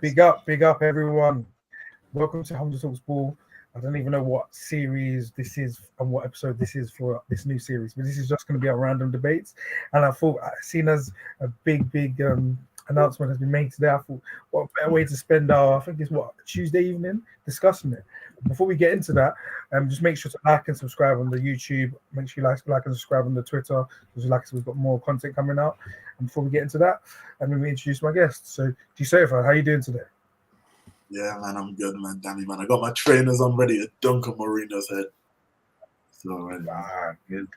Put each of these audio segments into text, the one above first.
big up, everyone. Welcome to Hamza Talks Ball. I don't even know what series this is and what episode this is for this new series, but this is just going to be a random debates. And I thought, seen as a big announcement has been made today, I thought, what a better way to spend our, I think it's what, Tuesday evening discussing it. Before we get into that, just make sure to like and subscribe on the YouTube. Make sure you like and subscribe on the Twitter because, like I said, we've got more content coming out. And before we get into that, let me introduce my guest. So, Giuseppe, how you doing today? Yeah, man, I'm good, man. Danny, man, I got my trainers on ready to dunk on Mourinho's head. So, Good.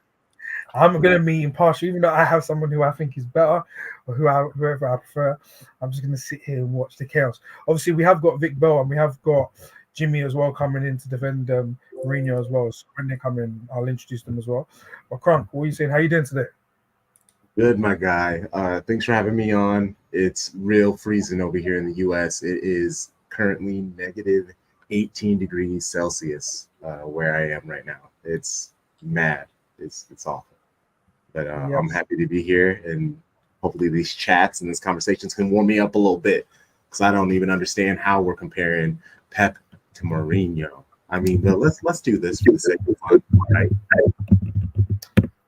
I'm gonna be impartial, even though I have someone who I think is better, or whoever I prefer. I'm just gonna sit here and watch the chaos. Obviously, we have got Vic Bell and we have got Jimmy as well coming in to defend Mourinho as well. So when they come in, I'll introduce them as well. But Crunk, what are you saying? How you doing today? Good, my guy. Thanks for having me on. It's real freezing over here in the U.S. It is currently negative 18 degrees Celsius where I am right now. It's mad. It's awful. But Yes. I'm happy to be here, and hopefully these chats and these conversations can warm me up a little bit, because I don't even understand how we're comparing Pep to Mourinho. I mean, but let's do this for the sake of fun, right?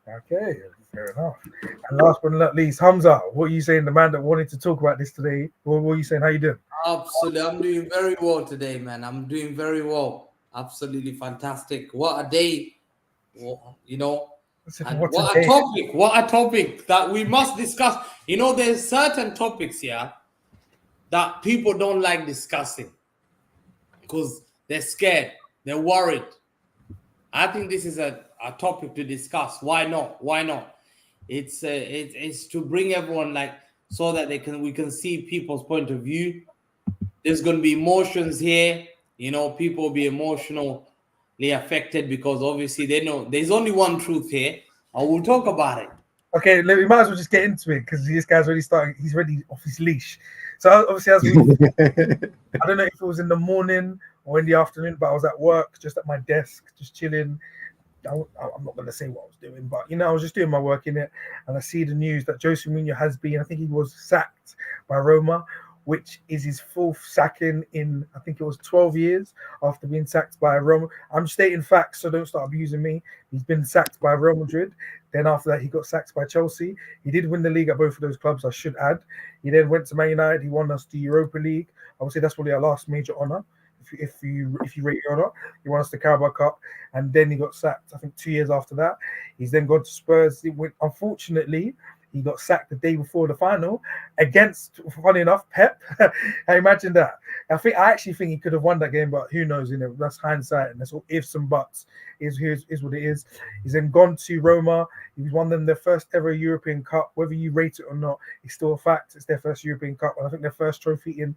Okay, fair enough. And last but not least, Hamza, what are you saying? The man that wanted to talk about this today. What are you saying? How you doing? Absolutely. I'm doing very well today, man. I'm doing very well. Absolutely fantastic. What a day, you know. And What what a a day. topic. What a topic that we must discuss. You know, there's certain topics here that people don't like discussing because they're scared. They're worried. I think this is a topic to discuss. Why not? Why not? It's to bring everyone like so that we can see people's point of view. There's going to be emotions here. You know, people will be emotionally affected because obviously they know there's only one truth here. And we'll talk about it. Okay, we might as well just get into it because this guy's already starting. He's already off his leash. So obviously, I don't know if it was in the morning or in the afternoon, but I was at work, just at my desk, just chilling. I'm not going to say what I was doing, but I was just doing my work in it, and I see the news that Jose Mourinho has been. I think he was sacked by Roma, which is his fourth sacking in, I think it was 12 years after being sacked by Roma. I'm stating facts, so don't start abusing me. He's been sacked by Real Madrid. Then after that, he got sacked by Chelsea. He did win the league at both of those clubs, I should add. He then went to Man United. He won us the Europa League. I would say that's probably our last major honor. If you rate your honor, he won us the Carabao Cup, and then he got sacked. I think 2 years after that, he's then gone to Spurs. Unfortunately, he got sacked the day before the final against, funny enough, Pep. I imagine that. I actually think he could have won that game, but who knows? That's hindsight, and that's all ifs and buts. Is what it is. He's then gone to Roma. He's won them their first ever European Cup. Whether you rate it or not, it's still a fact. It's their first European Cup, and I think their first trophy in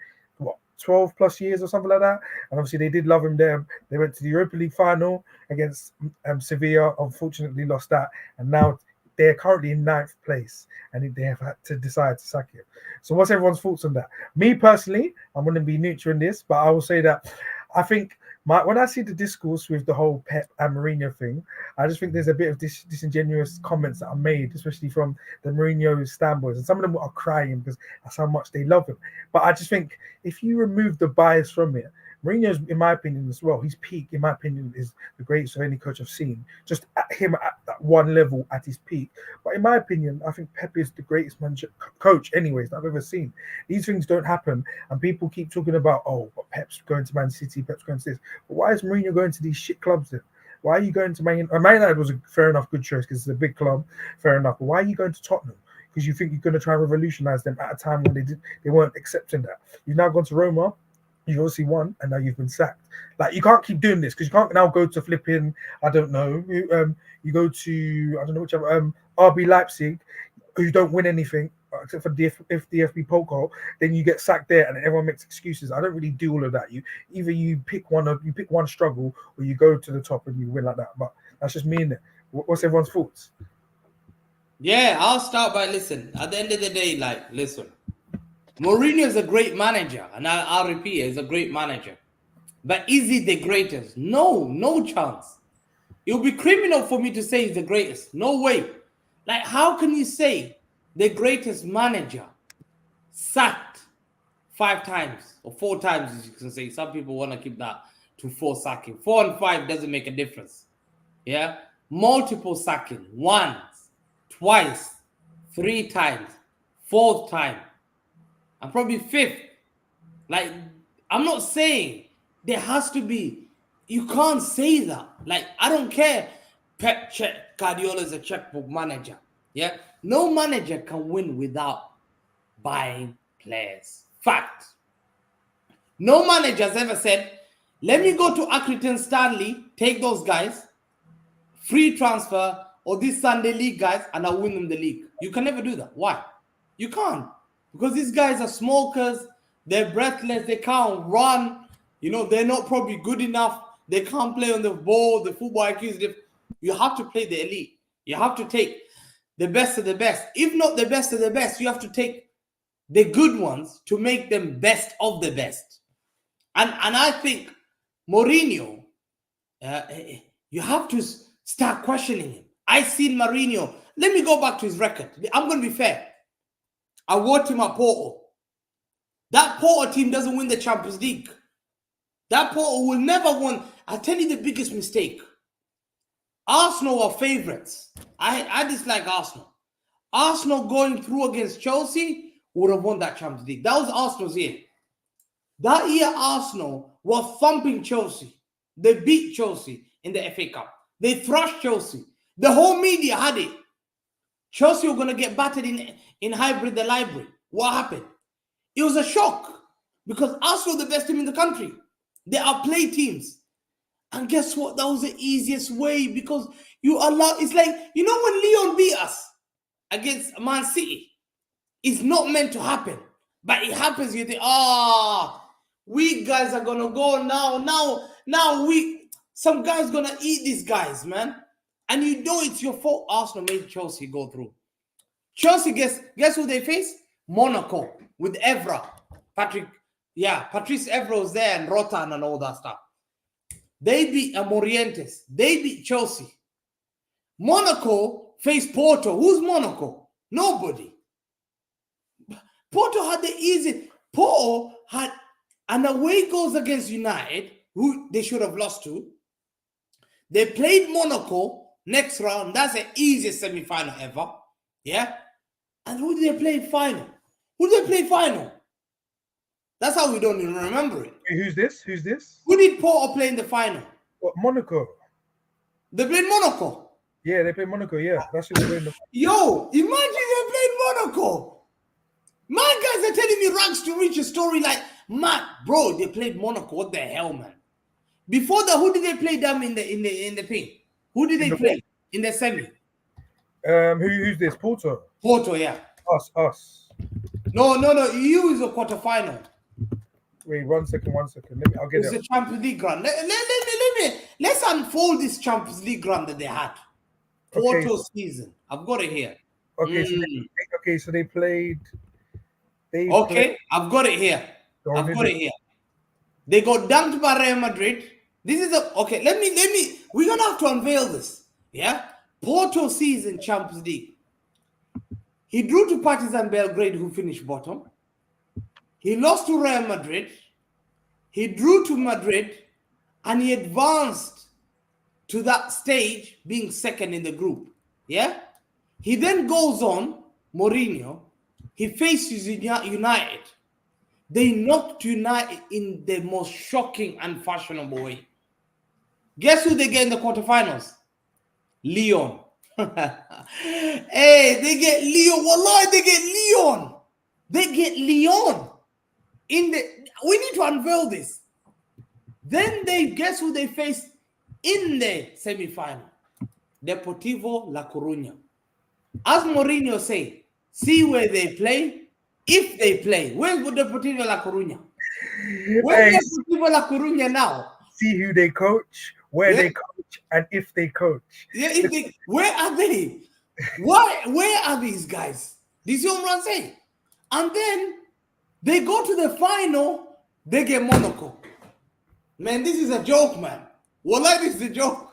12 plus years or something like that. And obviously they did love him there. They went to the Europa League final against Sevilla. Unfortunately lost that, and now they're currently in 9th place, and they have had to decide to sack him. So what's everyone's thoughts on that? Me personally, I'm going to be neutral in this, but I will say that I think when I see the discourse with the whole Pep and Mourinho thing, I just think there's a bit of disingenuous comments that are made, especially from the Mourinho standboys, and some of them are crying because that's how much they love him. But I just think if you remove the bias from it, Mourinho's, in my opinion, as well, his peak, in my opinion, is the greatest of any coach I've seen. Just at him at that one level at his peak. But in my opinion, I think Pep is the greatest coach, anyways, that I've ever seen. These things don't happen, and people keep talking about, but Pep's going to Man City, Pep's going to this. But why is Mourinho going to these shit clubs then? Why are you going to Man United? Man United was a fair enough good choice because it's a big club, fair enough. But why are you going to Tottenham? Because you think you're going to try and revolutionize them at a time when they weren't accepting that. You've now gone to Roma. You obviously won, and now you've been sacked. Like, you can't keep doing this because you can't now go to flipping, I don't know, you go to, I don't know, whichever, RB Leipzig, who don't win anything except for the DFB Pokal, then you get sacked there, and then everyone makes excuses. I don't really do all of that. You pick one struggle, or you go to the top and you win like that. But that's just me in it. What's everyone's thoughts? Yeah, I'll start by listen. At the end of the day, listen. Mourinho is a great manager, and I'll repeat, he's a great manager. But is he the greatest? No chance. It would be criminal for me to say he's the greatest. No way. How can you say the greatest manager sacked 5 times or 4 times, as you can say. Some people want to keep that to 4 sacking. 4 and 5 doesn't make a difference. Yeah, multiple sacking, once, twice, 3 times, 4th time, and probably 5th. Like, I'm not saying there has to be. You can't say that. Like, I don't care. Pep check. Guardiola is a checkbook manager. Yeah, no manager can win without buying players. Fact. No manager has ever said, let me go to Accrington Stanley, take those guys, free transfer, or these Sunday league guys, and I'll win them the league. You can never do that. Why? You can't. Because these guys are smokers, they're breathless, they can't run, you know, they're not probably good enough, they can't play on the ball, the football IQ is different. You have to play the elite. You have to take the best of the best. If not the best of the best, you have to take the good ones to make them best of the best. And I think Mourinho, you have to start questioning him. I seen Mourinho. Let me go back to his record. I'm going to be fair. I watched him at Porto. That Porto team doesn't win the Champions League. That Porto will never win. I'll tell you the biggest mistake. Arsenal are favorites. I dislike Arsenal. Arsenal going through against Chelsea would have won that Champions League. That was Arsenal's year. That year, Arsenal were thumping Chelsea. They beat Chelsea in the FA Cup. They thrashed Chelsea. The whole media had it. Chelsea were going to get battered in hybrid the library. What happened? It was a shock because Arsenal are the best team in the country. They are play teams. And guess what? That was the easiest way because you allow... It's like, you know when Leon beat us against Man City? It's not meant to happen. But it happens. You think, we guys are going to go now. Some guy's going to eat these guys, man. And you know it's your fault. Arsenal made Chelsea go through. Chelsea, guess who they face? Monaco with Evra. Patrice Evra was there and Rotan and all that stuff. They beat Morientes. They beat Chelsea. Monaco faced Porto. Who's Monaco? Nobody. Porto had the easy. Porto had an away goals against United, who they should have lost to. They played Monaco next round. That's the easiest semi-final ever. Yeah. And who did they play final? That's how we don't even remember it. Hey, who's this? Who did Porto play in the final? What, Monaco? They played Monaco. Yeah, they played Monaco. Yeah, that's who they played. Yo, imagine they played Monaco. My guys are telling me rags to reach a story like, man, bro, they played Monaco. What the hell, man? Before that, who did they play them in the pin? Who did they play in the semi? Who's this? Porto, yeah. Us. No. You is a quarterfinal. Wait, one second. I'll get it. It's a Champions League run. Let's unfold this Champions League run that they had. Porto season. I've got it here. Okay, so they played. I've got it here. They got dunked by Real Madrid. This is let me. We're gonna have to unveil this. Yeah, Porto season Champions League. He drew to Partizan Belgrade, who finished bottom. He lost to Real Madrid. He drew to Madrid, and he advanced to that stage, being second in the group. Yeah. He then goes on, Mourinho. He faces United. They knocked United in the most shocking and fashionable way. Guess who they get in the quarterfinals? Lyon. Hey, they get Lyon. Wallahi, they get Lyon. We need to unveil this. Then guess who they face in the semi-final? Deportivo La Coruña. As Mourinho say, see where they play. If they play, where's Deportivo La Coruña? Where's Deportivo La Coruña now? See who they coach, where they coach, and if they coach. Yeah, where are they? Where are these guys? This is what I'm saying. And then they go to the final, they get Monaco. Man, this is a joke, man. Wallahi, this is a joke.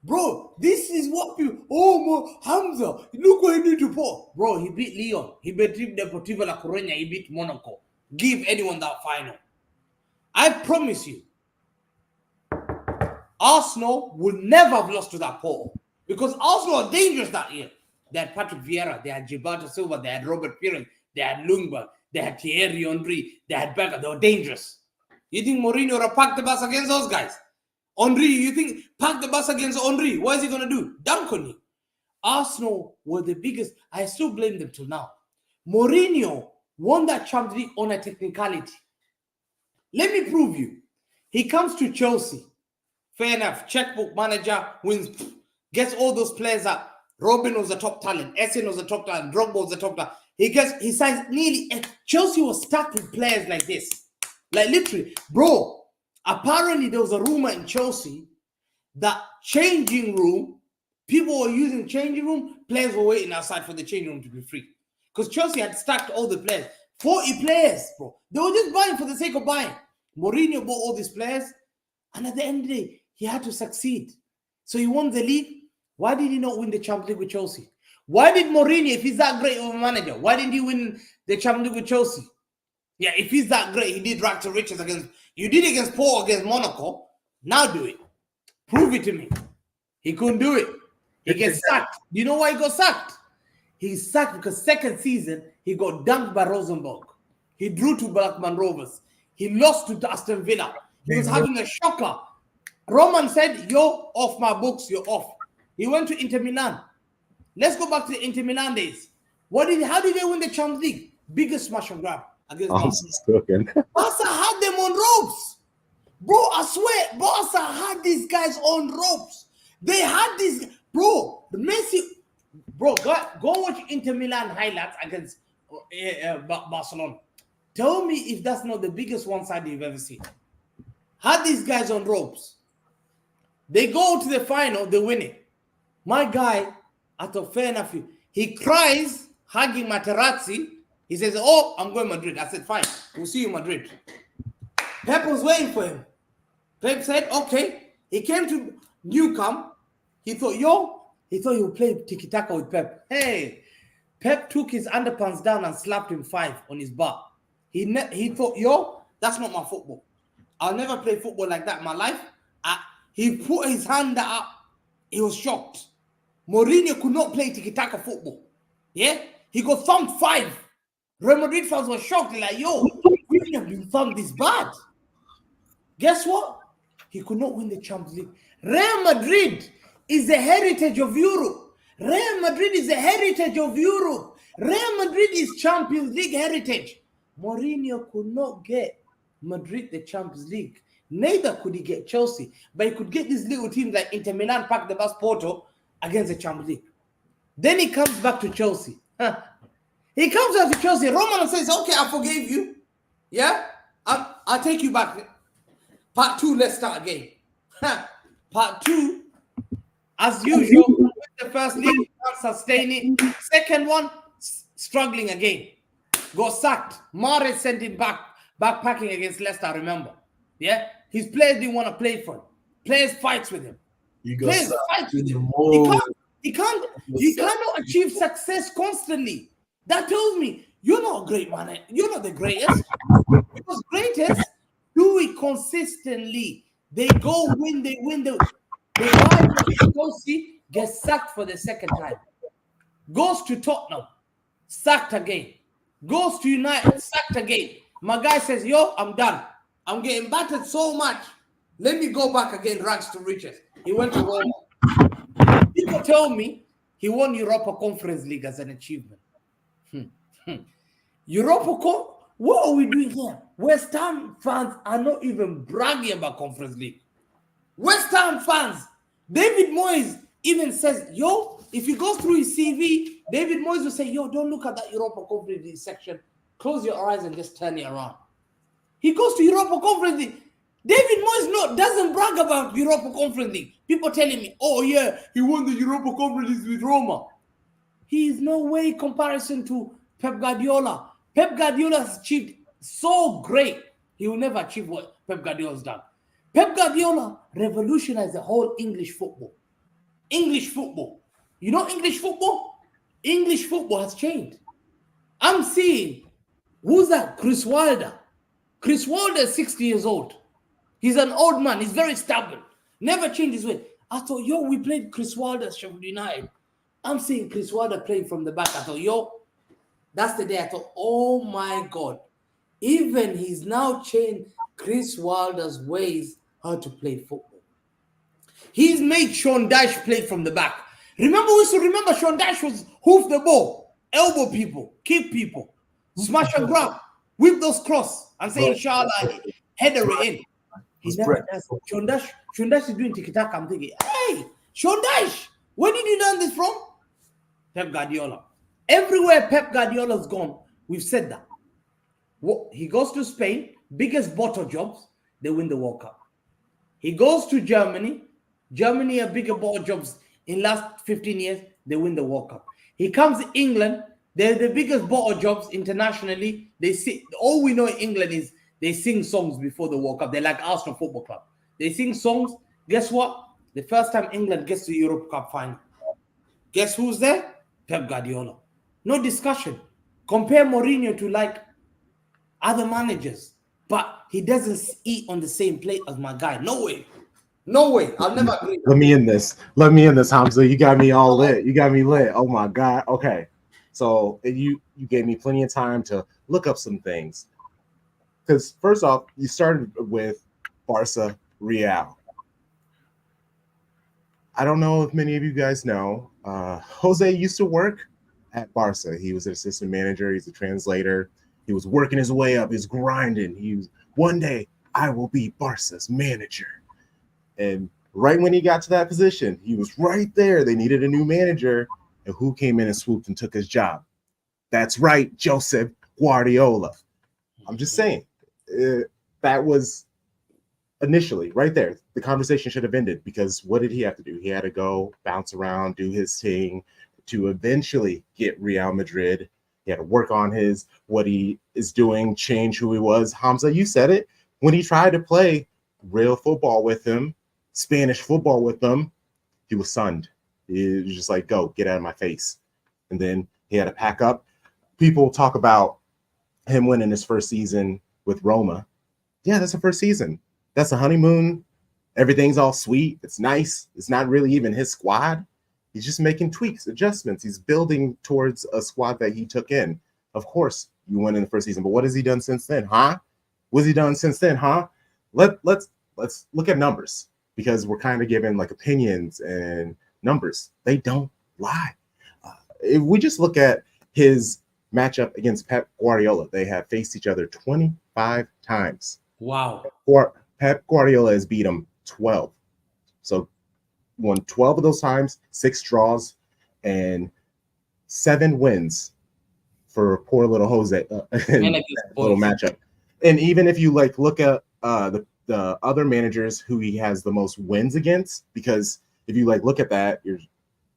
Bro, this is what people... Hamza, look what he did to Paul. Bro, he beat Lyon. He beat Deportivo La Coruña. He beat Monaco. give anyone that final. I promise you, Arsenal would never have lost to that Porto because Arsenal are dangerous that year. They had Patrick Vieira, they had Gilberto Silva, they had Robert Pires, they had Ljungberg, they had Thierry Henry, they had Becker. They were dangerous. You think Mourinho would have packed the bus against those guys? Henry, you think pack the bus against Henry? What is he going to do? Dunk on you. Arsenal were the biggest. I still blame them till now. Mourinho won that Champions League on a technicality. Let me prove you. He comes to Chelsea. Fair enough. Checkbook manager wins, gets all those players up. Robin was the top talent. Essien was the top talent. Drogba was the top talent. He signs nearly. Chelsea was stacked with players like this. Like literally, bro. Apparently, there was a rumor in Chelsea that changing room, people were using changing room, players were waiting outside for the changing room to be free. Because Chelsea had stacked all the players. 40 players, bro. They were just buying for the sake of buying. Mourinho bought all these players. And at the end of the day, he had to succeed. So he won the league. Why did he not win the Champions League with Chelsea? Why did Mourinho, if he's that great of a manager, why didn't he win the Champions League with Chelsea? Yeah, if he's that great, he did rags to riches against... You did against Paul, against Monaco. Now do it. Prove it to me. He couldn't do it. He gets sacked. Do you know why he got sacked? He's sacked because second season, he got dunked by Rosenborg. He drew to Blackburn Rovers. He lost to Aston Villa. He was having a shocker. Roman said, you're off my books, you're off. He went to Inter Milan. Let's go back to the Inter Milan days. How did they win the Champions League? Biggest smash and grab against Barca. Barca had them on ropes. Bro, I swear, Barca had these guys on ropes. They had these... Bro, Messi... Bro, go watch Inter Milan highlights against Barcelona. Tell me if that's not the biggest one-sided you've ever seen. Had these guys on ropes. They go to the final, they win it. My guy, I thought, fair enough. He cries, hugging Materazzi. He says, oh, I'm going to Madrid. I said, fine, we'll see you in Madrid. Pep was waiting for him. Pep said, okay. He came to Nou Camp. He thought he would play tiki-taka with Pep. Hey, Pep took his underpants down and slapped him 5 on his butt. He thought, that's not my football. I'll never play football like that in my life. He put his hand up. He was shocked. Mourinho could not play tiki-taka football. Yeah? He got thumped 5. Real Madrid fans were shocked. They're like, we didn't have been thumped this bad. Guess what? He could not win the Champions League. Real Madrid is the heritage of Europe. Real Madrid is the heritage of Europe. Real Madrid is Champions League heritage. Mourinho could not get Madrid the Champions League. Neither could he get Chelsea. But he could get these little teams like Inter Milan, pack the bus, Porto against the Champions League. Then he comes back to Chelsea. He comes back to Chelsea. Roman says, okay, I forgave you. Yeah? I'll take you back. Part 2, let's start again. Part 2, as usual, the first league, can't sustain it. Second one, struggling again. Got sacked. Mahrez sent him backpacking against Leicester, remember. Yeah? His players didn't want to play for him. Players fights with him. Players fight with him. He cannot achieve success constantly. That tells me you're not a great man. You're not the greatest. Because greatest do it consistently. They go win. They win. They buy for Chelsea, get sacked for the second time. Goes to Tottenham, sacked again. Goes to United, sacked again. My guy says, I'm done. I'm getting battered so much. Let me go back again, rags to riches. He went to Roma. People tell me he won Europa Conference League as an achievement. What are we doing here? West Ham fans are not even bragging about Conference League. West Ham fans, David Moyes even says, if you go through his CV, David Moyes will say, don't look at that Europa Conference League section. Close your eyes and just turn it around. He goes to Europa Conference League. David Moyes doesn't brag about Europa Conference League. People telling me, he won the Europa Conference League with Roma. He is no way comparison to Pep Guardiola. Pep Guardiola has achieved so great. He will never achieve what Pep Guardiola has done. Pep Guardiola revolutionized the whole English football. English football. You know English football? English football has changed. I'm seeing Who's that? Chris Wilder. Chris Wilder is 60 years old. He's an old man. He's very stubborn. Never changed his way. I thought, yo, we played Chris Wilder at Sheffield United. I'm seeing Chris Wilder playing from the back. I thought, yo, that's the day I thought, oh my God. Even he's now changed Chris Wilder's ways how to play football. He's made Sean Dyche play from the back. Remember, we used to remember Sean Dyche was hoof the ball, elbow people, kick people, smash and grab, whip those cross, and say, inshallah, header it in. He never does. Sean Dyche is doing tiki-taka. I'm thinking, hey, Sean Dyche, where did you learn this from? Pep Guardiola. Everywhere Pep Guardiola's gone, we've said that. He goes to Spain, biggest bottle jobs, they win the World Cup. He goes to Germany have bigger bottle jobs in last 15 years, they win the World Cup. He comes to England, they're the biggest bottle jobs internationally. They see, all we know in England is they sing songs before the World Cup. They're like Arsenal Football Club. They sing songs. Guess what? The first time England gets to the Europe Cup final. Guess who's there? Pep Guardiola. No discussion. Compare Mourinho to like other managers, but he doesn't eat on the same plate as my guy. No way. No way. I'll never agree. Let me in this, Hamza. You got me all lit. You got me lit. Oh my God. Okay. So you gave me plenty of time to look up some things. Because first off, you started with Barca Real. I don't know if many of you guys know. Jose used to work at Barca. He was an assistant manager. He's a translator. He was working his way up. He's grinding. One day I will be Barca's manager. And right when he got to that position, he was right there. They needed a new manager. And who came in and swooped and took his job? That's right, Joseph Guardiola. I'm just saying, that was initially right there. The conversation should have ended because what did he have to do? He had to go bounce around, do his thing to eventually get Real Madrid. He had to work on what he is doing, change who he was. Hamza, you said it. When he tried to play real football with him, Spanish football with them, he was sunned. He was just like, go, get out of my face. And then he had to pack up. People talk about him winning his first season with Roma. Yeah, that's the first season. That's a honeymoon. Everything's all sweet. It's nice. It's not really even his squad. He's just making tweaks, adjustments. He's building towards a squad that he took in. Of course, you win in the first season, but what has he done since then, huh? What's he done since then, huh? Let's look at numbers because we're kind of given like opinions and numbers. They don't lie. If we just look at his matchup against Pep Guardiola, they have faced each other 25 times. Wow. Pep Guardiola has beat him 12. So won 12 of those times, 6 draws, and 7 wins for poor little Jose in that little matchup. And even if you like look at the other managers who he has the most wins against, because if you like look at that,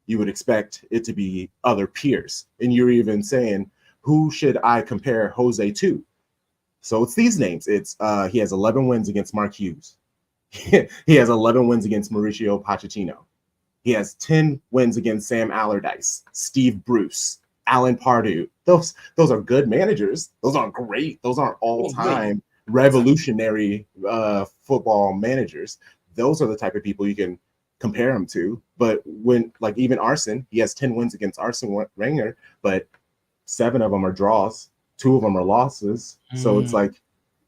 you would expect it to be other peers. And you're even saying, who should I compare Jose to? So it's these names. It's he has 11 wins against Mark Hughes. He has 11 wins against Mauricio Pochettino. He has 10 wins against Sam Allardyce, Steve Bruce, Alan Pardew. Those are good managers. Those aren't great. Those aren't all-time revolutionary football managers. Those are the type of people you can compare him to. But when, like, even Arsene, he has 10 wins against Arsene Wenger, but 7 of them are draws, 2 of them are losses. So it's like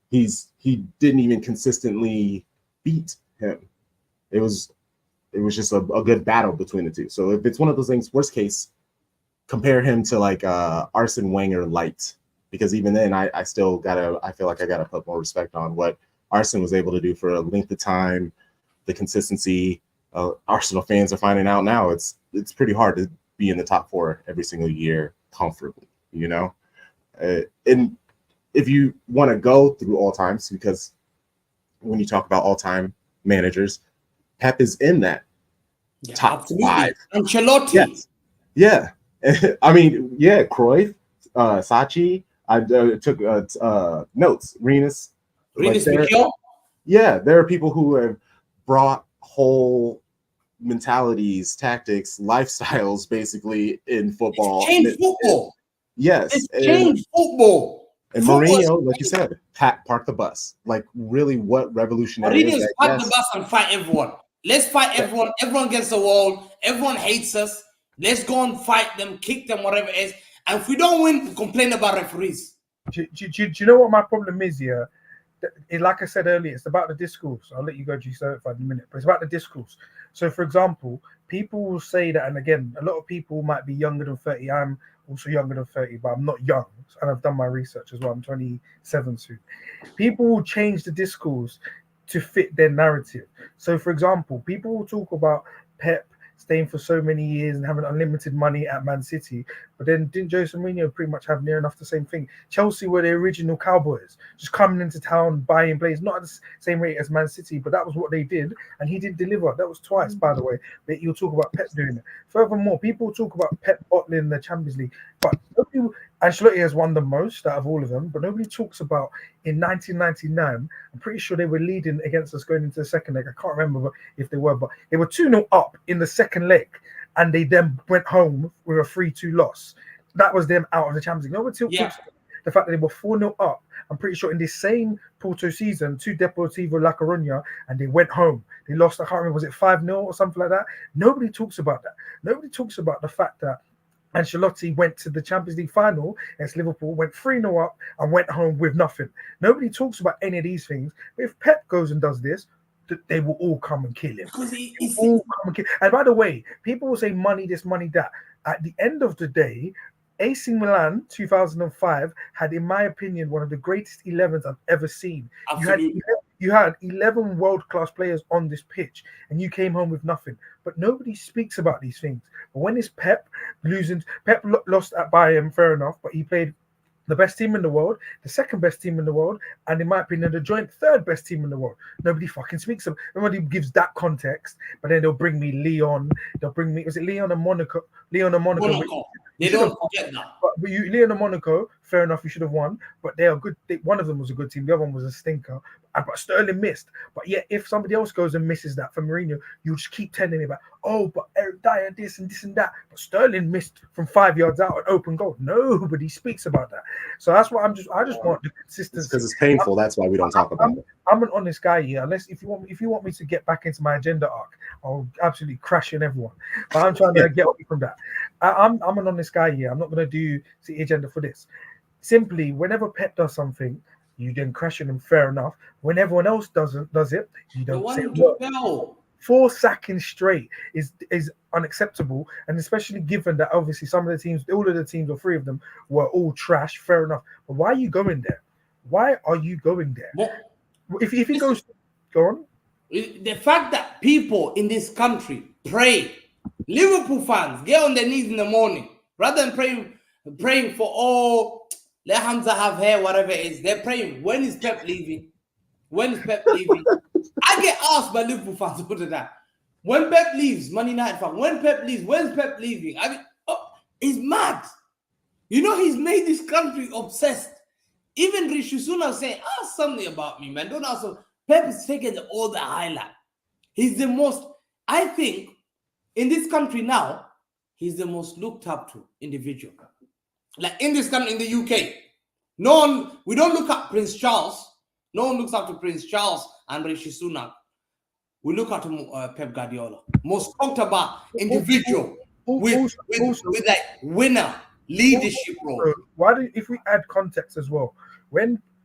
he didn't even consistently beat him. It was just a good battle between the two. So if it's one of those things, worst case, compare him to like Arsene Wenger light, because even then I feel like I gotta put more respect on what Arsene was able to do for a length of time, the consistency. Arsenal fans are finding out now it's pretty hard to be in the top 4 every single year comfortably, you know? And if you want to go through all times, because when you talk about all-time managers, Pep is in that top 5. Ancelotti. Yes. Yeah. I mean, yeah, Cruyff, Sachi. I took notes. Renus. Yeah, there are people who have brought whole mentalities, tactics, lifestyles, basically in football. It's changed football. Yes. It's changed football. And Mourinho, like you said, park the bus. Like, really, what revolutionary is Mourinho's that? park the bus and fight everyone. Let's fight everyone. Everyone gets the wall. Everyone hates us. Let's go and fight them, kick them, whatever it is. And if we don't win, complain about referees. Do you know what my problem is here? Like I said earlier, it's about the discourse. I'll let you go G certified in a minute, but it's about the discourse. So, for example, people will say that, and again, a lot of people might be younger than 30. I'm also younger than 30, but I'm not young, and I've done my research as well. I'm 27 soon. People will change the discourse to fit their narrative. So, for example, people will talk about Pep staying for so many years and having unlimited money at Man City, but then didn't Jose Mourinho pretty much have near enough the same thing? Chelsea were the original cowboys, just coming into town, buying players, not at the same rate as Man City, but that was what they did, and he did deliver. That was twice, by the way, but you'll talk about Pep doing it. Furthermore, people talk about Pep bottling the Champions League, but Ancelotti has won the most out of all of them, but nobody talks about in 1999, I'm pretty sure they were leading against us going into the second leg. I can't remember if they were, but they were 2-0 up in the second leg, and they then went home with a 3-2 loss. That was them out of the Champions League. Nobody talks about the fact that they were 4-0 up. I'm pretty sure in this same Porto season to Deportivo La Coruña, and they went home. They lost, I can't remember, was it 5-0 or something like that? Nobody talks about that. Nobody talks about the fact that Ancelotti went to the Champions League final against Liverpool, went 3-0 up and went home with nothing. Nobody talks about any of these things. But if Pep goes and does this, they will all come and kill him. And by the way, people will say money this, money that. At the end of the day, AC Milan 2005 had, in my opinion, one of the greatest 11s I've ever seen. You had 11 world-class players on this pitch, and you came home with nothing. But nobody speaks about these things. But when it's Pep losing, Pep lost at Bayern, fair enough, but he played the best team in the world, the second best team in the world, and in my opinion, the joint third best team in the world. Nobody fucking speaks of. Nobody gives that context. But then they'll bring me Leon. They'll bring me. Was it Leon and Monaco? Leon and Monaco. They don't forget that. But you, Leon and Monaco, fair enough. You should have won. But they are good. One of them was a good team. The other one was a stinker. But Sterling missed. But yet, if somebody else goes and misses that for Mourinho, you just keep telling me about, oh, but Eric Dyer, this and this and that. But Sterling missed from 5 yards out an open goal. Nobody speaks about that. So that's what I just want the consistency. Because it's painful. That's why we don't talk about it. I'm an honest guy here. Unless if you want me to get back into my agenda arc, I'll absolutely crash in everyone. But I'm trying to get away from that. I'm an honest guy here. I'm not going to do the agenda for this. Simply, whenever Pep does something, you then question him, fair enough. When everyone else does it, you don't say no. 4 sackings straight is unacceptable, and especially given that obviously some of the teams, all of the teams or 3 of them were all trash, fair enough. But why are you going there? Why are you going there? What? If he goes, go on. The fact that people in this country pray, Liverpool fans get on their knees in the morning rather than praying for, let Hamza have hair, whatever it is. They're praying, when is Pep leaving? When is Pep leaving? I get asked by Liverpool fans all the time. When Pep leaves, Man United fan, when Pep leaves, when's Pep leaving? I mean, he's mad. You know, he's made this country obsessed. Even Rishi Sunak saying, ask something about me, man. Don't ask. Pep is taking all the highlight. He's the most, I think, in this country now, he's the most looked up to individual. Like in this country, in the UK, we don't look at Prince Charles. No one looks up to Prince Charles and Rishi Sunak. We look at Pep Guardiola, most talked about individual with like winner leadership role. If we add context as well,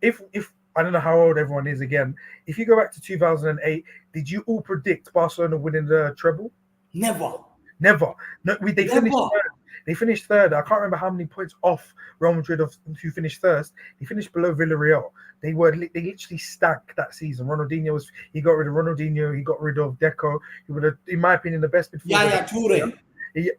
if I don't know how old everyone is again, if you go back to 2008, did you all predict Barcelona winning the treble? Never. No, they finished third. They finished third. I can't remember how many points off Real Madrid who finished first. They finished below Villarreal. They literally stank that season. He got rid of Ronaldinho. He got rid of Deco. He would have, in my opinion, the best midfielder. Yaya Toure.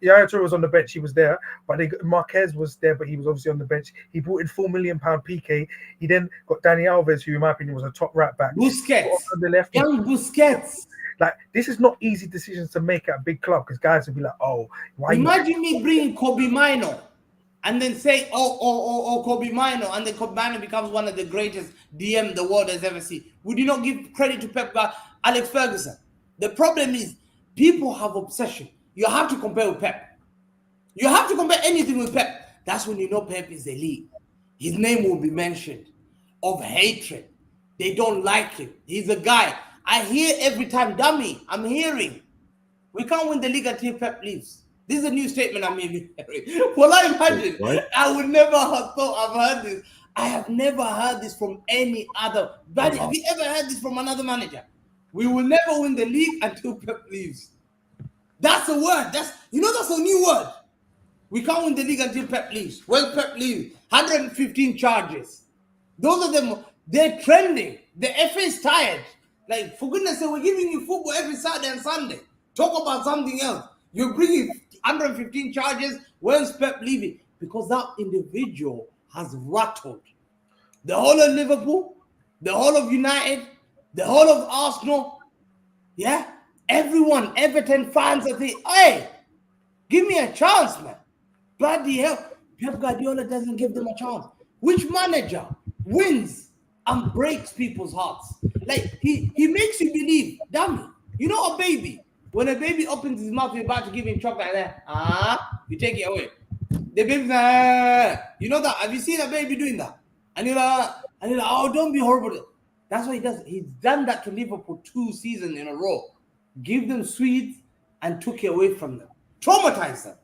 Yaya Toure was on the bench. He was there, but Marquez was there, but he was obviously on the bench. He brought in £4 million PK. He then got Dani Alves, who in my opinion was a top right back. Busquets. On the left. Young Busquets. Like, this is not easy decisions to make at a big club because guys will be like, oh, why? Imagine me bringing Kobe Mino and then say, Kobe Mino, and then Kobe Mino becomes one of the greatest DM the world has ever seen. Would you not give credit to Pep Alex Ferguson? The problem is people have obsession. You have to compare with Pep. You have to compare anything with Pep. That's when you know Pep is elite. his name will be mentioned of hatred. They don't like him. He's a guy. I hear every time, dummy, I'm hearing, we can't win the league until Pep leaves. This is a new statement I'm hearing. Well, I imagine, What? I would never have thought I've heard this. I have never heard this from any other. Buddy, have you ever heard this from another manager? We will never win the league until Pep leaves. That's a word. That's a new word. We can't win the league until Pep leaves. When Pep leaves, 115 charges. Those of them, they're trending. The FA is tired. Like, for goodness sake, we're giving you football every Saturday and Sunday. Talk about something else. You're bringing 115 charges. When's Pep leaving? Because that individual has rattled the whole of Liverpool, the whole of United, the whole of Arsenal. Yeah? Everyone, Everton fans are thinking, hey, give me a chance, man. Bloody hell. Pep Guardiola doesn't give them a chance. Which manager wins and breaks people's hearts? Like, he makes you believe, damn it. You know a baby. When a baby opens his mouth, you're about to give him chocolate, and you take it away. The baby's like, you know that? Have you seen a baby doing that? And you're like, oh, don't be horrible. That's what he does. He's done that to Liverpool 2 seasons in a row. Give them sweets and took it away from them. Traumatized them.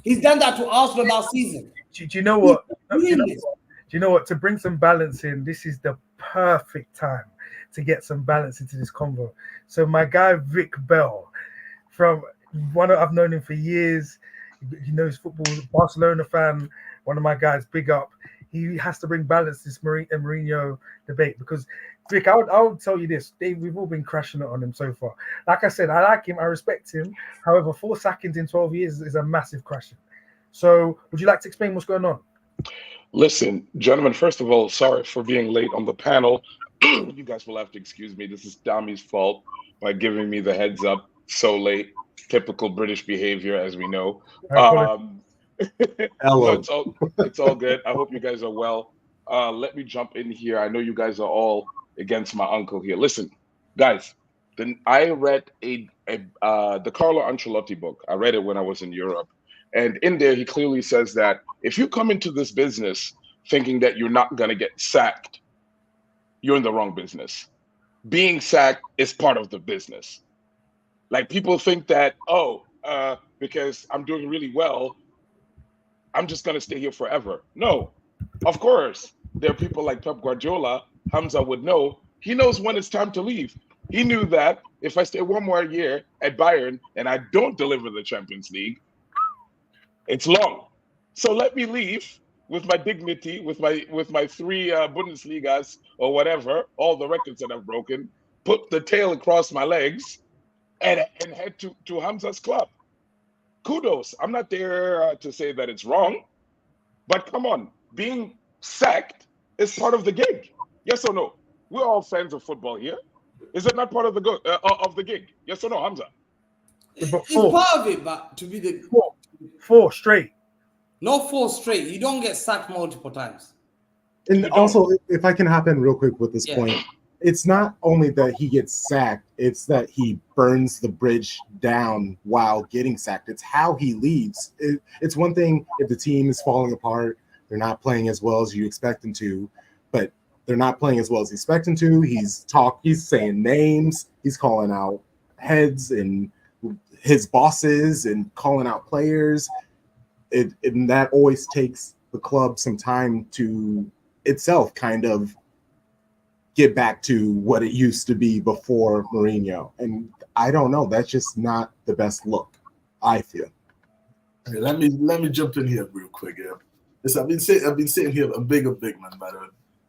He's done that to Arsenal last season. Do you know what? Do you know what? To bring some balance in, this is the perfect time to get some balance into this convo. So my guy Vic Bell, from I've known him for years. He knows football. Barcelona fan. One of my guys. Big up. He has to bring balance to this Mourinho debate, because Vic, I would tell you this. We've all been crashing it on him so far. Like I said, I like him. I respect him. However, 4 sackings in 12 years is a massive crashing. So would you like to explain what's going on? Listen, gentlemen, first of all, sorry for being late on the panel. You guys will have to excuse me. This is Dami's fault by giving me the heads up so late. Typical British behavior, as we know. No, it's all good. I hope you guys are well. Let me jump in here. I know you guys are all against my uncle here. Listen, guys, I read the Carlo Ancelotti book. I read it when I was in Europe. And in there, he clearly says that if you come into this business thinking that you're not going to get sacked, you're in the wrong business. Being sacked is part of the business. Like, people think that, because I'm doing really well, I'm just going to stay here forever. No, of course. There are people like Pep Guardiola, Hamza would know. He knows when it's time to leave. He knew that if I stay one more year at Bayern and I don't deliver the Champions League, it's long. So let me leave with my dignity, with my 3 Bundesligas or whatever, all the records that I've broken, put the tail across my legs and head to Hamza's club. Kudos. I'm not there to say that it's wrong, but come on, being sacked is part of the gig. Yes or no? We're all fans of football here. Is it not part of the gig? Yes or no, Hamza? It's part of it, but to be the 4 straight. Not 4 straight. You don't get sacked multiple times. And also, if I can hop in real quick with this point, it's not only that he gets sacked, it's that he burns the bridge down while getting sacked. It's how he leaves. It's one thing if the team is falling apart, they're not playing as well as you expect them to, but they're not playing as well as you expect them to. He's saying names, he's calling out heads and his bosses and calling out players. And that always takes the club some time to itself kind of get back to what it used to be before Mourinho. And I don't know, that's just not the best look, I feel. Hey, let me jump in here real quick. Yeah. Listen, I've been sitting here. I'm big man, by the way.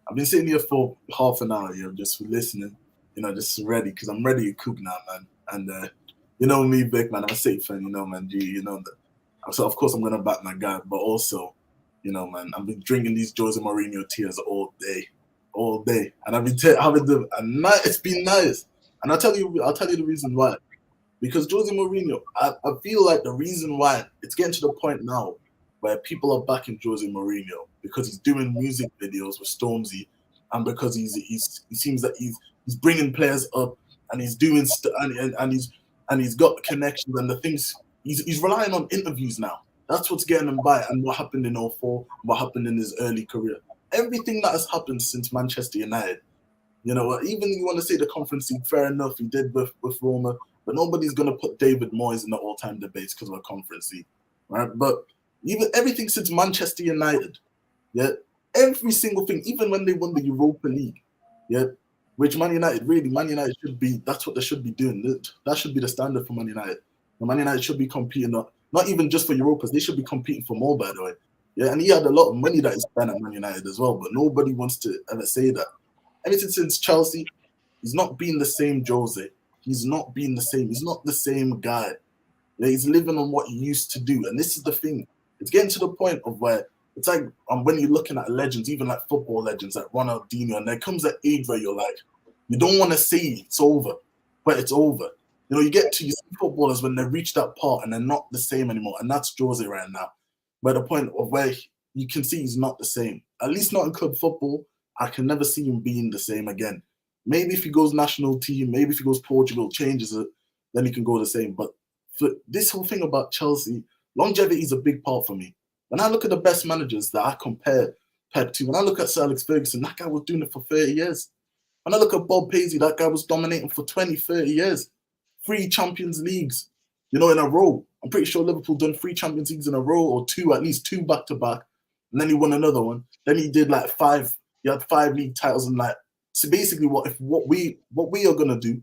I've been sitting here for half an hour here, just listening. Just ready, because I'm ready to cook now, man. And you know me, big man. I'm a Saint fan, man. You know that. So of course I'm gonna back my guy, but also, man, I've been drinking these Jose Mourinho tears all day, and I've been having them, and it's been nice. And I'll tell you the reason why. Because Jose Mourinho, I feel like the reason why it's getting to the point now where people are backing Jose Mourinho because he's doing music videos with Stormzy, and because he seems that he's bringing players up, and he's doing and he's got connections and the things. He's relying on interviews now. That's what's getting him by, and what happened in 2004, what happened in his early career. everything that has happened since Manchester United. You know, even you want to say the Conference League, fair enough, he did with Roma, but nobody's going to put David Moyes in the all-time debates because of a Conference League, right? But even everything since Manchester United, yeah, every single thing, even when they won the Europa League, yeah, which Man United should be, that's what they should be doing. That should be the standard for Man United. Man United should be competing, not even just for Europas, they should be competing for more, by the way. Yeah, and he had a lot of money that he spent at Man United as well, but nobody wants to ever say that. Anything since Chelsea, he's not been the same Jose. He's not been the same. He's not the same guy. Yeah, he's living on what he used to do. And this is the thing. It's getting to the point of where it's like when you're looking at legends, even like football legends like Ronaldinho, and there comes an age where you're like, you don't want to say it's over, but it's over. You know, you see footballers when they reach that part and they're not the same anymore. And that's Jose right now. By the point of where you can see he's not the same. At least not in club football. I can never see him being the same again. Maybe if he goes national team, maybe if he goes Portugal, changes it, then he can go the same. But for this whole thing about Chelsea, longevity is a big part for me. When I look at the best managers that I compare Pep to, when I look at Sir Alex Ferguson, that guy was doing it for 30 years. When I look at Bob Paisley, that guy was dominating for 20, 30 years. 3 Champions Leagues, in a row. I'm pretty sure Liverpool done 3 Champions Leagues in a row, or 2, at least 2 back-to-back. And then he won another one. Then he did like 5. He had 5 league titles, and so basically what we are gonna do,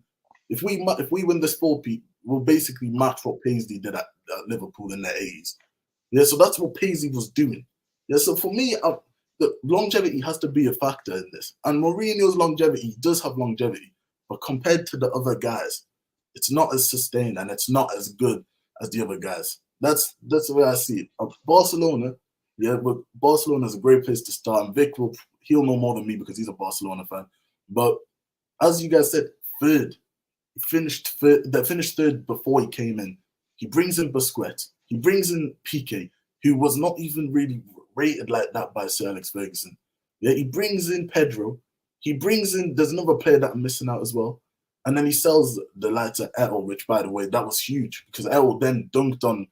if we win this 4-peat, we'll basically match what Paisley did at Liverpool in the 80s. Yeah, so that's what Paisley was doing. Yeah, so for me, the longevity has to be a factor in this. And Mourinho's longevity, he does have longevity, but compared to the other guys, it's not as sustained and it's not as good as the other guys. That's the way I see it. Barcelona, yeah, but Barcelona is a great place to start. And Vic he'll know more than me because he's a Barcelona fan. But as you guys said, third. They finished third before he came in. He brings in Busquets. He brings in Piqué, who was not even really rated like that by Sir Alex Ferguson. Yeah, he brings in Pedro. He brings in, there's another player that I'm missing out as well. And then he sells the likes of Eto'o, which, by the way, that was huge because Eto'o then dunked on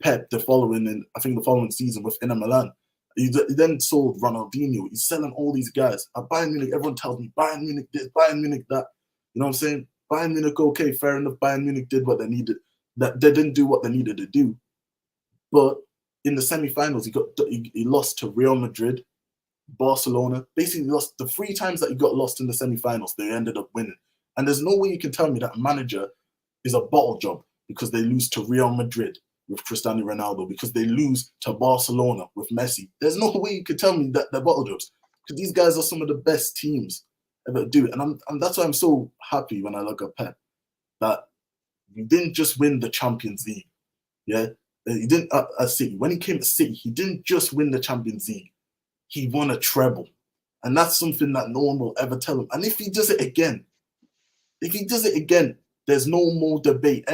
Pep the following season with Inter Milan. He then sold Ronaldinho. He's selling all these guys. At Bayern Munich, everyone tells me Bayern Munich this, Bayern Munich that. You know what I'm saying? Bayern Munich, okay, fair enough. Bayern Munich did what they needed. That they didn't do what they needed to do. But in the semi-finals, he lost to Real Madrid, Barcelona. Basically, lost the 3 times that he got lost in the semi-finals. They ended up winning. And there's no way you can tell me that a manager is a bottle job because they lose to Real Madrid with Cristiano Ronaldo, because they lose to Barcelona with Messi. There's no way you could tell me that they're bottle jobs because these guys are some of the best teams ever do. And that's why I'm so happy when I look at Pep, that he didn't just win the Champions League. Yeah, he didn't at City. When he came to City, he didn't just win the Champions League. He won a treble. And that's something that no one will ever tell him. And if he does it again, there's no more debate.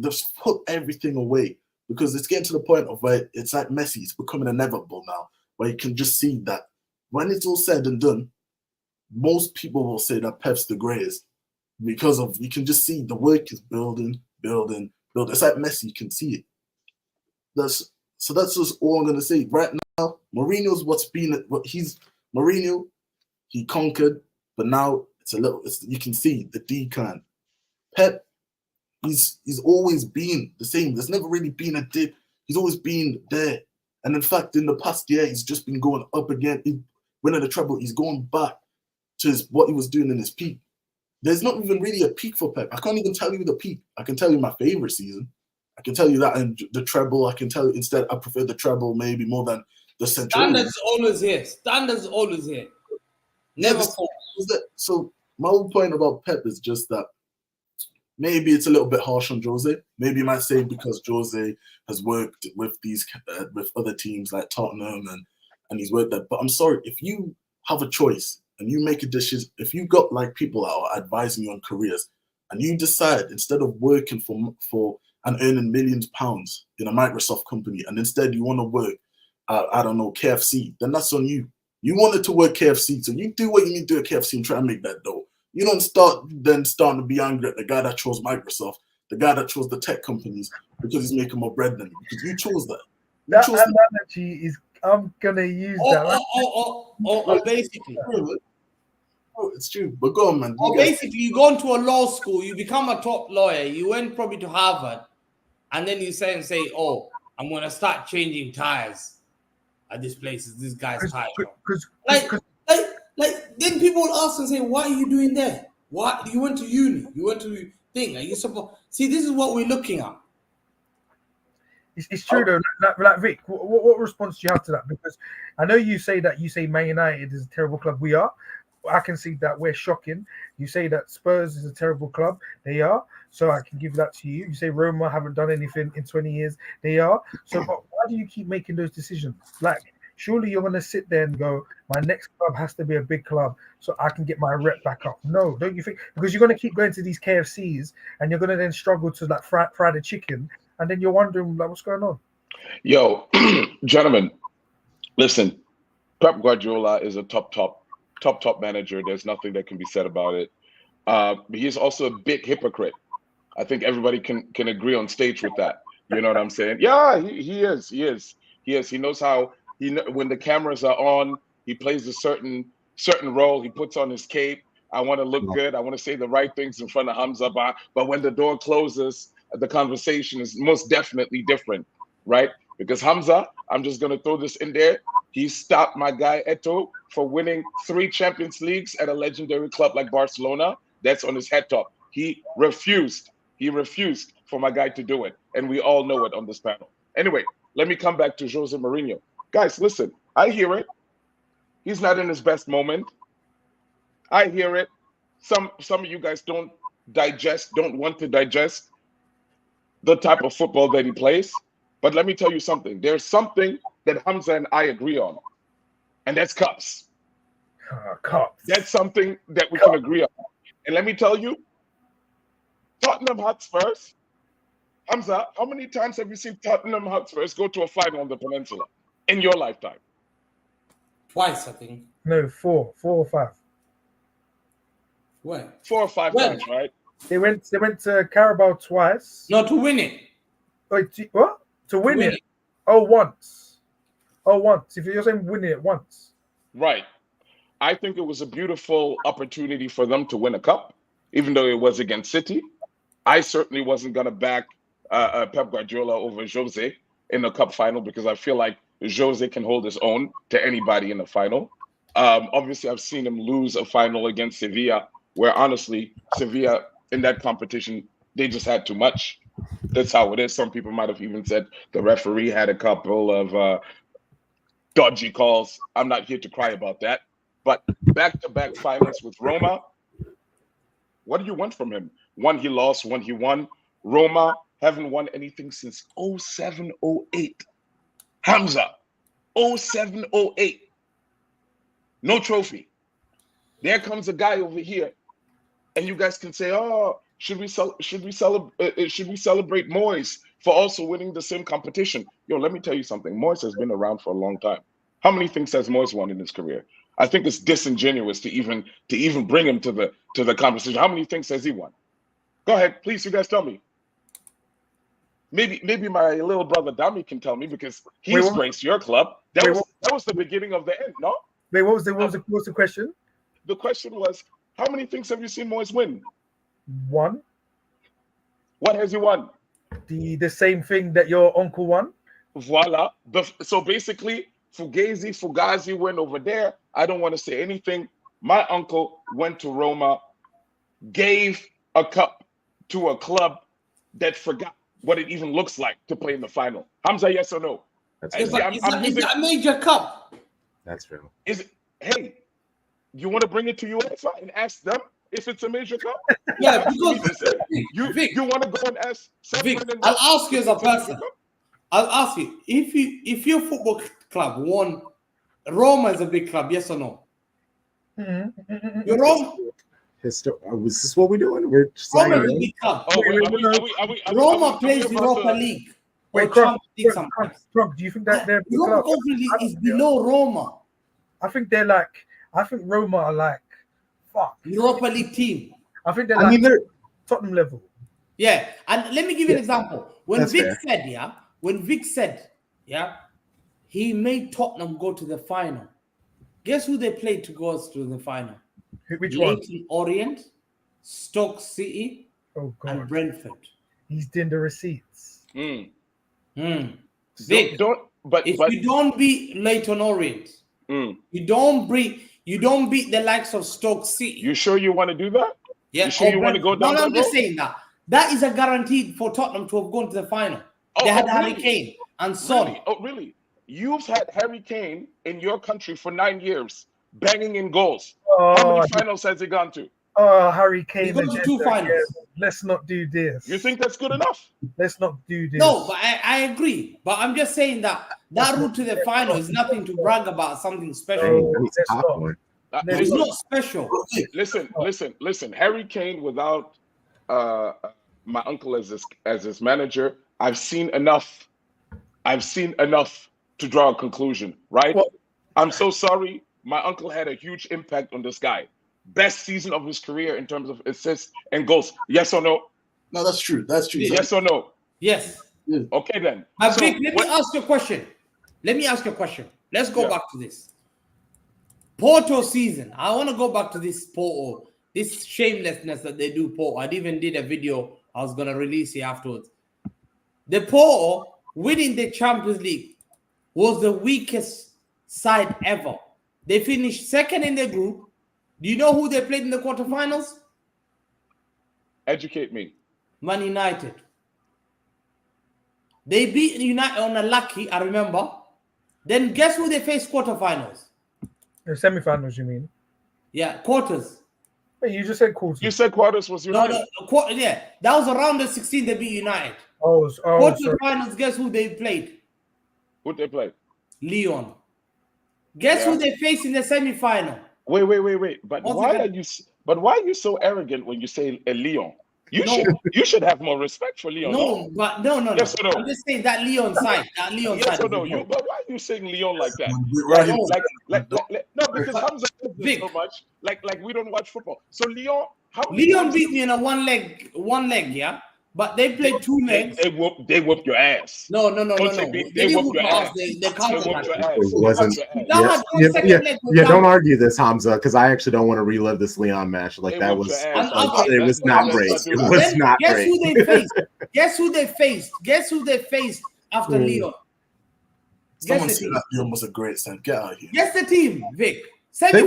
Just put everything away, because it's getting to the point of where it's like Messi. It's becoming inevitable now, where you can just see that when it's all said and done, most people will say that Pep's the greatest because of, you can just see the work is building. It's like Messi, you can see it. That's just all I'm gonna say right now. Mourinho's Mourinho. He conquered, but now you can see the decline. Pep, he's always been the same. There's never really been a dip. He's always been there. And in fact, in the past year, he's just been going up again. Winning the treble, he's going back to what he was doing in his peak. There's not even really a peak for Pep. I can't even tell you the peak. I can tell you my favorite season. I can tell you that, and the treble, I can tell you instead I prefer the treble maybe more than the central. Standards always here. Never fall. So my whole point about Pep is just that maybe it's a little bit harsh on Jose. Maybe you might say because Jose has worked with with other teams like Tottenham and he's worked there. But I'm sorry, if you have a choice and you make a decision, if you got like people that are advising you on careers, and you decide instead of working for and earning millions of pounds in a Microsoft company, and instead you want to work, I don't know, KFC, then that's on you. You wanted to work KFC, so you do what you need to do at KFC and try and make that dough. You don't starting to be angry at the guy that chose Microsoft, the guy that chose the tech companies because he's making more bread than you, because you chose that. That analogy I'm gonna use Or, that. or basically, Oh, it's true. But go on, man. or basically, you go into a law school, you become a top lawyer, you went probably to Harvard, and then you say, "Oh, I'm gonna start changing tires at this place. This guy's tire shop." Like, then people will ask and say, "What are you doing there? What, you went to uni? You went to thing? Are you supposed?" See, this is what we're looking at. It's true though. Like Vic, what response do you have to that? Because I know you say Man United is a terrible club. We are. I can see that we're shocking. You say that Spurs is a terrible club. They are. So I can give that to you. You say Roma haven't done anything in 20 years. They are. So but why do you keep making those decisions? Like, surely you're going to sit there and go, my next club has to be a big club so I can get my rep back up. No, don't you think? Because you're going to keep going to these KFCs and you're going to then struggle to like fry the chicken. And then you're wondering, like, what's going on? Yo, gentlemen, listen. Pep Guardiola is a top manager. There's nothing that can be said about it. He's also a big hypocrite. I think everybody can agree on stage with that. You know what I'm saying? Yeah, he is. He knows how. When the cameras are on, he plays a certain role. He puts on his cape. I want to look good. I want to say the right things in front of Hamza. But when the door closes, the conversation is most definitely different, right? Because Hamza, I'm just going to throw this in there. He stopped my guy Eto'o for winning 3 Champions Leagues at a legendary club like Barcelona. That's on his head top. He refused for my guy to do it. And we all know it on this panel. Anyway, let me come back to Jose Mourinho. Guys, listen, I hear it. He's not in his best moment. I hear it. Some of you guys don't want to digest the type of football that he plays. But let me tell you something. There's something that Hamza and I agree on, and that's cups. Cups. That's something that we can agree on. And let me tell you, Tottenham Hotspurs, Hamza, how many times have you seen Tottenham Hotspurs go to a final on the peninsula in your lifetime? Twice, I think. No, 4 or 5. When? 4 or 5 times, right? They went to Carabao twice. No, to win it. Wait, what? To win it? Oh, once. If you're saying winning it once. Right. I think it was a beautiful opportunity for them to win a cup, even though it was against City. I certainly wasn't going to back Pep Guardiola over Jose in the cup final because I feel like Jose can hold his own to anybody in the final. Obviously, I've seen him lose a final against Sevilla, where honestly, Sevilla in that competition, they just had too much. That's how it is. Some people might have even said the referee had a couple of dodgy calls. I'm not here to cry about that. But back-to-back finals with Roma, what do you want from him? One he lost, one he won. Roma haven't won anything since 07-08. Hamza, 07-08. No trophy. There comes a guy over here, and you guys can say, "Oh, should we celebrate Moyes for also winning the same competition?" Yo, let me tell you something. Moyes has been around for a long time. How many things has Moyes won in his career? I think it's disingenuous to even bring him to the conversation. How many things has he won? Go ahead, please. You guys tell me. Maybe my little brother Dami can tell me because he's graced your club. That was the beginning of the end, no? Wait, what was the question? The question was, how many things have you seen Moyes win? 1. What has he won? The same thing that your uncle won. Voila. So basically, Fugazi went over there. I don't want to say anything. My uncle went to Roma, gave a cup to a club that forgot what it even looks like to play in the final. Hamza, yes or no? Is that a major cup? That's real. Is it? Hey, you want to bring it to UEFA and ask them if it's a major cup? Yeah, because you want to go and ask. Vic, I'll ask you as a person. I'll ask you if your football club won. Roma is a big club, yes or no? Mm-hmm. You're Roma. Is this what we're doing? We're just Roma is a big club. Roma plays Europa League. Wait, Krog, do you think that they're big Europa club? League is below Roma? I think Roma are like Europa League team. I think they're Tottenham level. Yeah, and let me give you an example. When Vic said, he made Tottenham go to the final. Guess who they played to go to the final? Which one? Leyton Orient, Stoke City, Oh and God, Brentford. he's doing the receipts. Vic, But if you don't beat Leyton Orient, you don't beat the likes of Stoke City. You sure you want to do that? Yeah, you sure you want to go down No, that I'm just road? saying that. That is a guarantee for Tottenham to have gone to the final. They had Harry Kane and Son. Really? Oh, really? You've had Harry Kane in your country for 9 years, banging in goals. How many finals has he gone to? Oh, Harry Kane. He's gone to 2 finals. Yeah, let's not do this. You think that's good enough? Let's not do this. No, but I agree. But I'm just saying that route to the final is nothing to brag about, something special. Oh, He's top one. It's not special. Listen. Harry Kane without my uncle as his manager, I've seen enough to draw a conclusion, right? Well, I'm so sorry. My uncle had a huge impact on this guy. Best season of his career in terms of assists and goals. Yes or no? No, that's true. That's true. Yes or no? Yes. Okay then. Vic, let me ask you a question. Let's go back to this. Porto season. I want to go back to this Porto, this shamelessness that they do Porto. I even did a video I was going to release it afterwards. The Porto winning the Champions League was the weakest side ever. They finished second in their group. Do you know who they played in the quarterfinals? Educate me. Man United. They beat United on a lucky, I remember. Then guess who they faced quarterfinals? The semi-finals, you mean? Yeah, quarters. Wait, you just said quarters. You said quarters was United. Yeah, that was around the 16 they beat United. Quarterfinals, guess who they played? Who they play? Lyon. Guess who they faced in the semi-final? Wait. But why are you so arrogant when you say a Lyon? You should have more respect for Lyon. No. Yes or no? I'm just saying that Lyon side. Yes or no? But why are you saying Lyon like that? No, because Hamza does this so much. Like we don't watch football. So Lyon, Lyon beat me in a one leg, yeah. But they played 2 legs. They whooped your ass. No. They didn't whoop your ass. They They whooped your ass. It wasn't. Yeah, don't argue this, Hamza, because I actually don't want to relive this Leon match. Like that was, it was not great. It was not great. Guess who they faced after Lyon? Someone said that Lyon was a great side. Get out of here. Guess the team, Vic. Do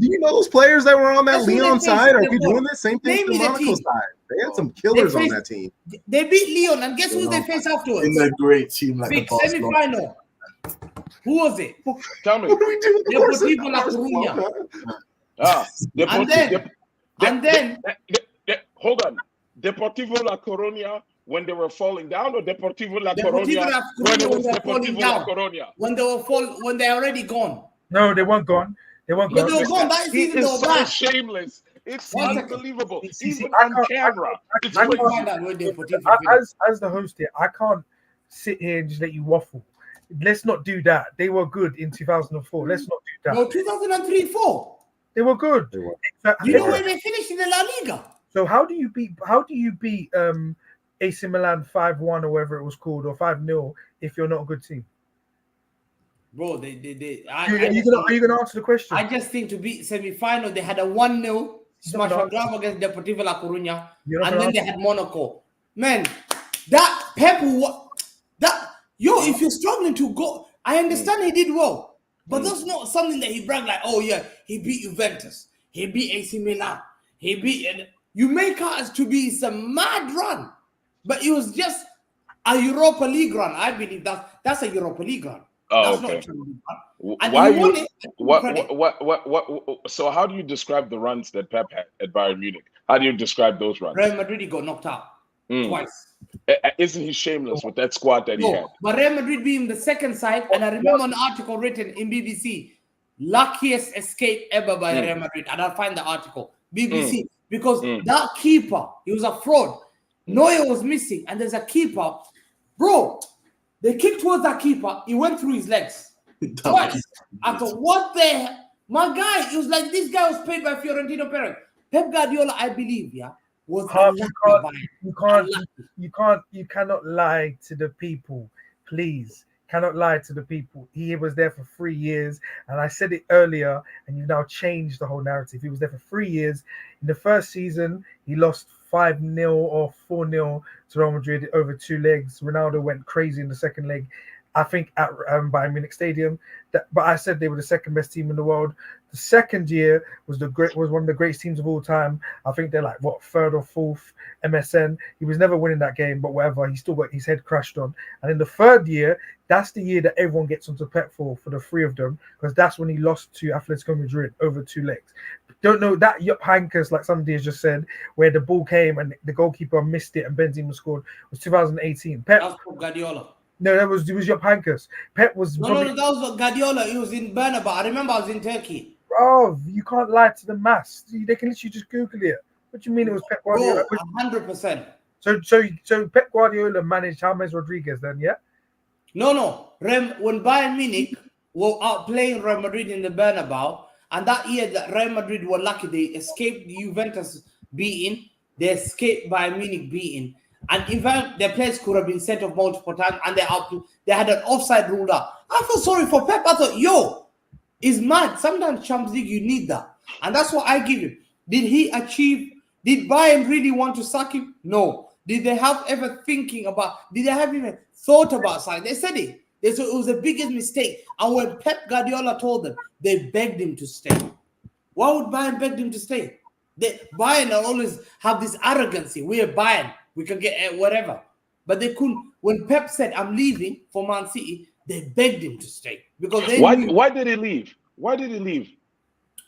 you know those players that were on that Lyon side? Are we doing the same thing to the Monaco side? They had some killers on that team. They beat Lyon, and guess who they faced afterwards? In a great team like Big the Barcelona. semi-final. Who was it? Tell me. What do we do with Deportivo La Coruña. And then hold on. Deportivo La Coruña when they were falling down, or Deportivo La Coruña when it was Deportivo La Coruña? When they're already gone. No, they weren't gone. They weren't gone. They were gone. That He is is so shameless. It's unbelievable. Even on camera. As the host here, I can't sit here and just let you waffle. Let's not do that. They were good in 2004. Let's not do that. No, 2003-4. They were good. You know where they finished in the La Liga? So how do you beat AC Milan 5-1 or whatever it was called, or 5-0 if you're not a good team? Bro, are you gonna answer the question? I just think to beat semi-final, they had a 1-0 smash and grab against Deportivo La Coruña, and then they had Monaco. Man, that Pep, if you're struggling to go, I understand he did well, but that's not something that he bragged like, oh yeah, he beat Juventus, he beat AC Milan, he beat. You make out as to be some mad run, but it was just a Europa League run. I believe that's a Europa League run. Oh, that's okay. What? So how do you describe the runs that Pep had at Bayern Munich? How do you describe those runs? Real Madrid got knocked out twice. Isn't he shameless with that squad that he had? But Real Madrid being the second side, and I remember an article written in BBC, luckiest escape ever by Real Madrid, and I'll find the article, BBC, because that keeper, he was a fraud. Neuer was missing, and there's a keeper. Bro, they kicked towards that keeper. He went through his legs twice. I thought, what the hell? My guy, it was like this guy was paid by Fiorentino Perez. Pep Guardiola, I believe, was you cannot lie to the people. Please. cannot lie to the people. He was there for 3 years, and I said it earlier, and you've now changed the whole narrative. He was there for 3 years. In the first season, he lost 5-0 or 4-0 to Real Madrid over 2 legs. Ronaldo went crazy in the second leg, I think, at Bayern Munich Stadium. But I said they were the second best team in the world. The second year was one of the greatest teams of all time. I think they're like third or fourth MSN. He was never winning that game, but whatever. He still got his head crushed on. And in the third year, that's the year that everyone gets onto Pep for the 3 of them, because that's when he lost to Atletico Madrid over 2 legs. Don't know that Jupp Heynckes, like somebody has just said, where the ball came and the goalkeeper missed it and Benzema scored, was 2018. Pep. That's Guardiola. No, it was Jupp Heynckes. Pep was No, that was Guardiola. He was in Bernabeu. I remember I was in Turkey. Oh, you can't lie to the mass. They can literally just Google it. What do you mean it was Pep Guardiola? 100%. So Pep Guardiola managed James Rodriguez then, yeah? No. When Bayern Munich were out playing Real Madrid in the Bernabeu, and that year that Real Madrid were lucky, they escaped Juventus beating, they escaped Bayern Munich beating. And in fact, their players could have been sent off multiple times, and they had an offside ruled out. I feel sorry for Pep. I thought, it's mad. Sometimes Champions League, you need that. And that's what I give him. Did Bayern really want to sack him? No. Did they have even thought about signing? They said it. They said it was the biggest mistake. And when Pep Guardiola told them, they begged him to stay. Why would Bayern beg him to stay? Bayern always have this arrogancy. We are Bayern. We can get whatever. But they couldn't. When Pep said, I'm leaving for Man City, they begged him to stay. Because Why did he leave? Why did he leave?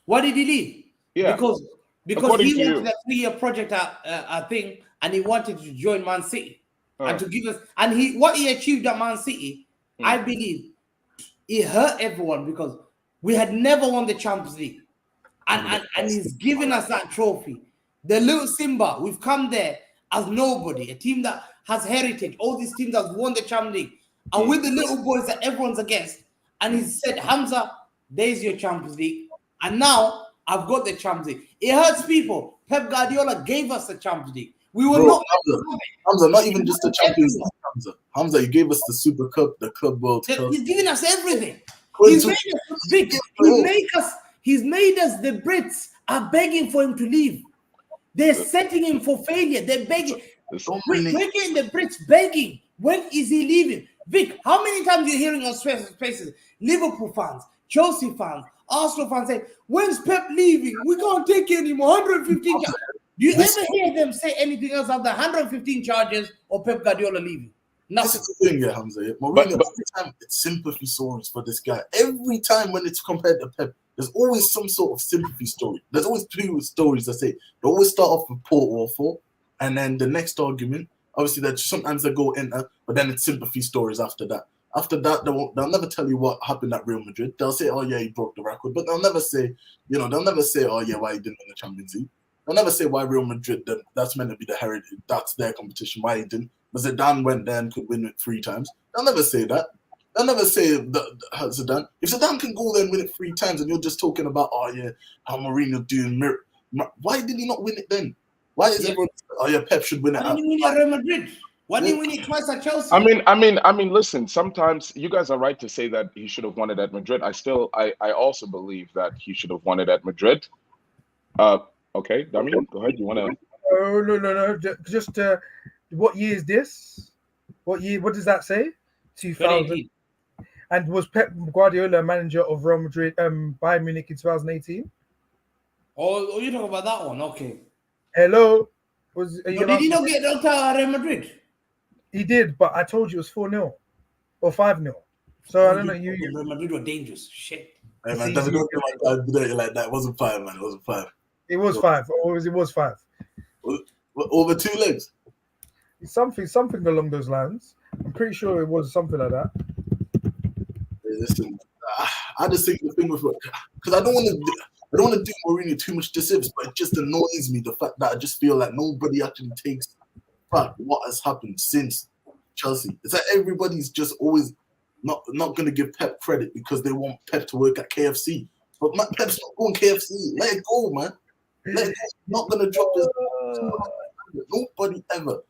Why did he leave? Yeah. Because According he to wanted a 3-year project thing, and he wanted to join Man City. And to give us, and what he achieved at Man City, I believe, it hurt everyone because we had never won the Champions League. And he's given us that trophy. The little Simba, we've come there as nobody, a team that has heritage. All these teams have won the Champions League. And with the little boys that everyone's against. And he said, Hamza, there's your Champions League. And now I've got the Champions League. It hurts people. Pep Guardiola gave us the Champions League. We were not. Hamza, not even just the Champions League. Hamza, you gave us the Super Cup, the Club World Cup. He's giving us everything. He's made us big. He's made us, the Brits are begging for him to leave. They're setting him for failure. They're begging. We're getting the Brits begging. When is he leaving? Vic, how many times you're hearing on spaces, Liverpool fans, Chelsea fans, Arsenal fans say, when's Pep leaving? We can't take it anymore. 115 charges. Do you ever hear them say anything else other than 115 charges or Pep Guardiola leaving? Nothing. This is the thing, yeah, Hamza. Mourinho, every time it's sympathy stories for this guy. Every time when it's compared to Pep, there's always some sort of sympathy story. There's always 2 stories that say they always start off with poor or fault, and then the next argument, obviously, that sometimes they go enter, but then it's sympathy stories after that. After that, they'll never tell you what happened at Real Madrid. They'll say, oh yeah, he broke the record, but they'll never say, oh yeah, why he didn't win the Champions League. They'll never say why Real Madrid, that's meant to be the heritage, that's their competition, why he didn't. But Zidane went there and could win it 3 times. They'll never say that. They'll never say that Zidane. If Zidane can go there and win it 3 times and you're just talking about, oh yeah, how Mourinho doing, why did he not win it then? Why is everyone, oh yeah, Pep should win it? Why didn't he win at Real Madrid? Why didn't he win it twice at Chelsea? I mean, listen, sometimes you guys are right to say that he should have won it at Madrid. I also believe that he should have won it at Madrid. Okay, Damian, go ahead. You want to? Oh, no. Just what year is this? What year? What does that say? 2000. And was Pep Guardiola manager of Real Madrid, Bayern Munich in 2018? Oh, you talking about that one? Okay. Hello. Did he not get knocked out at Real Madrid? He did, but I told you it was 4-0 or 5-0. So I don't know. Real Madrid were dangerous. Shit. Hey, man, don't do it like that. It wasn't 5, man. It wasn't 5. It was 5. Or it was 5. Over 2 legs. Something along those lines. I'm pretty sure it was something like that. Hey, listen, I just think the thing with, because I don't want to do Mourinho too much disservice, but it just annoys me the fact that I just feel like nobody actually takes back what has happened since Chelsea. It's like everybody's just always not going to give Pep credit because they want Pep to work at KFC. But Pep's not going KFC. Let it go, man. Let it go. Not going to drop this. Nobody ever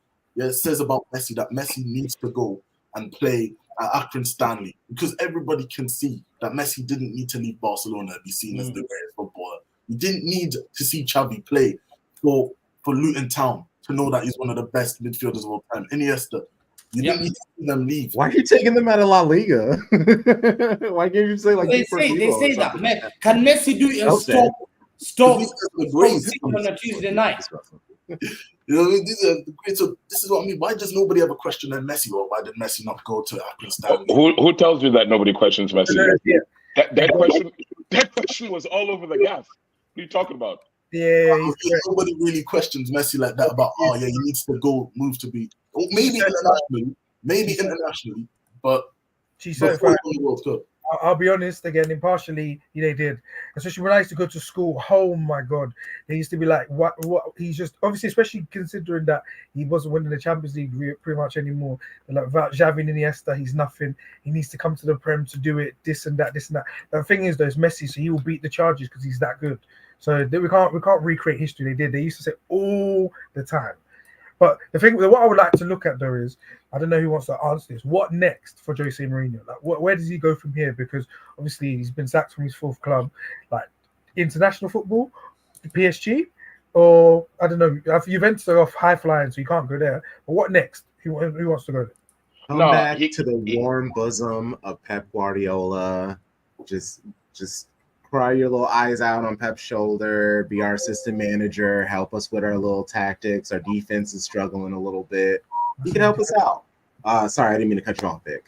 says about Messi that Messi needs to go and play at Akron Stanley, because everybody can see that Messi didn't need to leave Barcelona to be seen as the greatest footballer. You didn't need to see Xavi play for Luton Town to know that he's one of the best midfielders of all time. Iniesta, you didn't need to see them leave. Why are you taking them out of La Liga? Why can't you say like they say that? Can Messi do it and stop on a Tuesday night? You know, these are the great. So this is what I mean. Why does nobody ever question Messi? Or why did Messi not go to Akron Stanley? Who tells you that nobody questions Messi? That question was all over the gas. What are you talking about? Yeah, nobody really questions Messi like that about he needs to go move to be maybe internationally, but she's certified. World Cup. I'll be honest again, impartially, they did. Especially when I used to go to school. Oh my God, they used to be like, "What?" He's just obviously, especially considering that he wasn't winning the Champions League pretty much anymore. Like without Xavi and Iniesta, he's nothing. He needs to come to the Prem to do it. This and that. The thing is, though, it's Messi, so he will beat the charges because he's that good. So we can't recreate history. They did. They used to say all the time. But the thing, what I would like to look at though is, I don't know who wants to answer this. What next for Jose Mourinho? Like, where does he go from here? Because obviously he's been sacked from his fourth club. Like international football, PSG, or I don't know. Juventus are off high flying, so you can't go there. But what next? Who wants to go there? Come back to the warm bosom of Pep Guardiola. Just cry your little eyes out on Pep's shoulder, be our assistant manager, help us with our little tactics. Our defense is struggling a little bit. He can help us out. Sorry, I didn't mean to cut you off, Vic.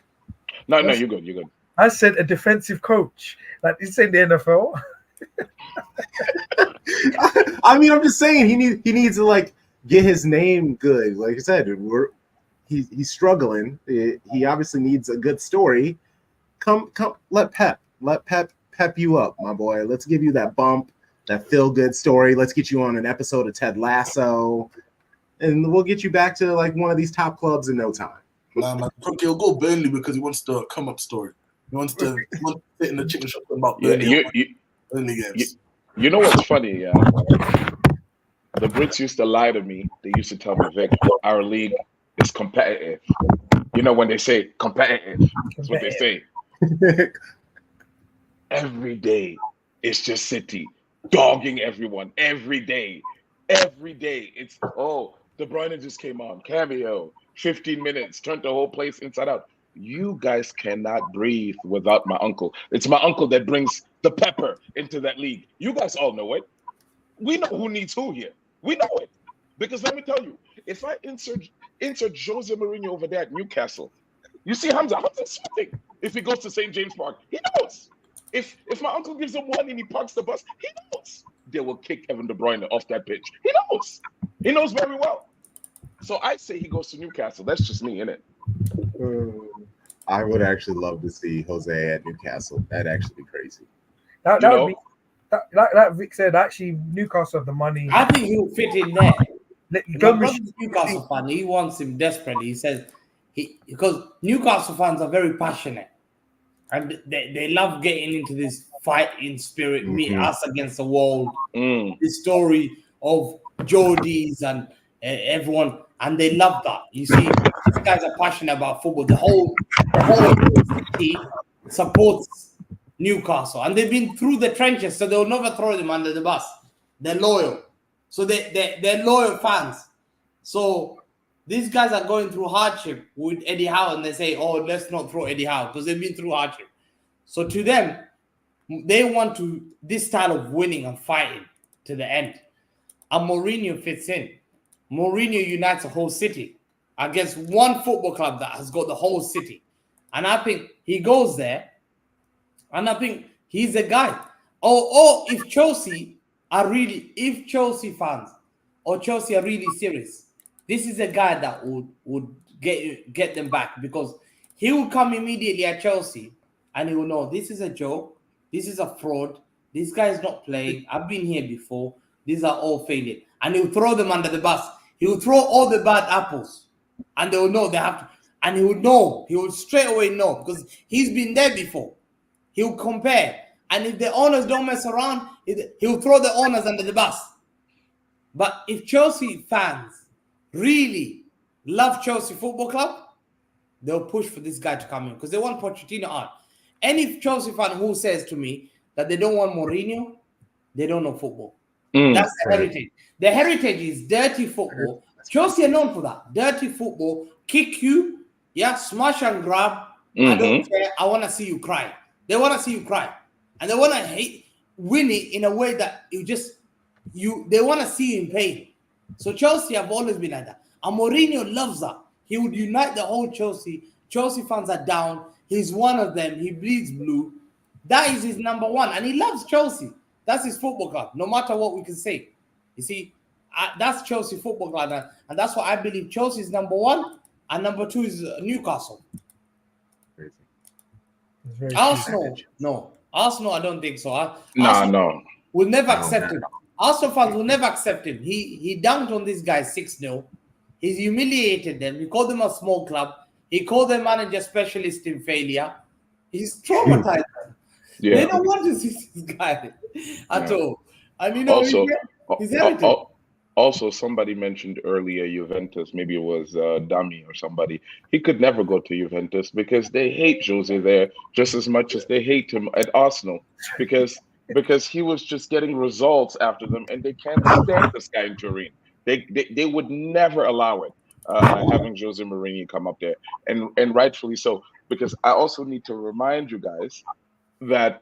No, you're good. You're good. I said a defensive coach. Like, you say the NFL? I mean, I'm just saying he needs to like get his name good. Like I said, he's struggling. He obviously needs a good story. Come, let Pep you up, my boy. Let's give you that bump, that feel-good story. Let's get you on an episode of Ted Lasso, and we'll get you back to like one of these top clubs in no time. Nah, man. He'll go Burnley because he wants the come-up story. He wants to sit in the chicken shop about Burnley. Burnley games. You know what's funny? Yeah, the Brits used to lie to me. They used to tell me, Vic, our league is competitive. You know when they say competitive, that's what they say. Every day, it's just City dogging everyone. Every day, it's De Bruyne just came on, cameo, 15 minutes, turned the whole place inside out. You guys cannot breathe without my uncle. It's my uncle that brings the pepper into that league. You guys all know it. We know who needs who here. We know it. Because let me tell you, if I insert Jose Mourinho over there at Newcastle, you see Hamza's sweating. If he goes to St. James Park, he knows. If my uncle gives him one and he parks the bus, he knows they will kick Kevin De Bruyne off that pitch. He knows. He knows very well. So I say he goes to Newcastle. That's just me, innit? I would actually love to see Jose at Newcastle. That'd actually be crazy. That would be, like Vic said, actually, Newcastle have the money. I think he'll fit in there. Newcastle fan, he wants him desperately. He says because Newcastle fans are very passionate. And they love getting into this fighting spirit, me, us against the world. This story of Geordies and everyone, and they love that. You see, these guys are passionate about football. The whole city supports Newcastle, and they've been through the trenches, so they'll never throw them under the bus. They're loyal, so they're loyal fans. So these guys are going through hardship with Eddie Howe, and they say, "Oh, let's not throw Eddie Howe," because they've been through hardship. So to them, they want this style of winning and fighting to the end. And Mourinho fits in. Mourinho unites a whole city against one football club that has got the whole city. And I think he goes there, and I think he's the guy. If Chelsea fans or Chelsea are really serious, this is a guy that would get them back, because he will come immediately at Chelsea and he will know this is a joke, this is a fraud, this guy is not playing, I've been here before, these are all failure. And he'll throw them under the bus. He will throw all the bad apples and they will know they have to. And he would know, he would straight away know, because he's been there before. He'll compare. And if the owners don't mess around, he'll throw the owners under the bus. But if Chelsea fans really love Chelsea Football Club, they'll push for this guy to come in because they want Pochettino out. Any Chelsea fan who says to me that they don't want Mourinho, they don't know football. That's the heritage. The heritage is dirty football. Chelsea are known for that. Dirty football, kick you, smash and grab. I don't care. I want to see you cry. They want to see you cry. And they want to win it in a way that they want to see you in pain. So Chelsea have always been like that. And Mourinho loves that. He would unite the whole Chelsea. Chelsea fans are down. He's one of them. He bleeds blue. That is his number one. And he loves Chelsea. That's his football club, no matter what we can say. You see, that's Chelsea football club. And that's why I believe Chelsea is number one. And number two is Newcastle. Arsenal, no. Arsenal, I don't think so. Arsenal will never accept him. Arsenal fans will never accept him. He dunked on these guys 6-0. He's humiliated them. He called them a small club. He called them manager specialist in failure. He's traumatized them. Yeah. They don't want to see this guy at all. And you know, he's heritage. Also, somebody mentioned earlier Juventus. Maybe it was Dami or somebody. He could never go to Juventus because they hate Jose there just as much as they hate him at Arsenal because he was just getting results after them, and they can't stand this guy in Turin. They would never allow it, having Jose Mourinho come up there, and rightfully so. Because I also need to remind you guys that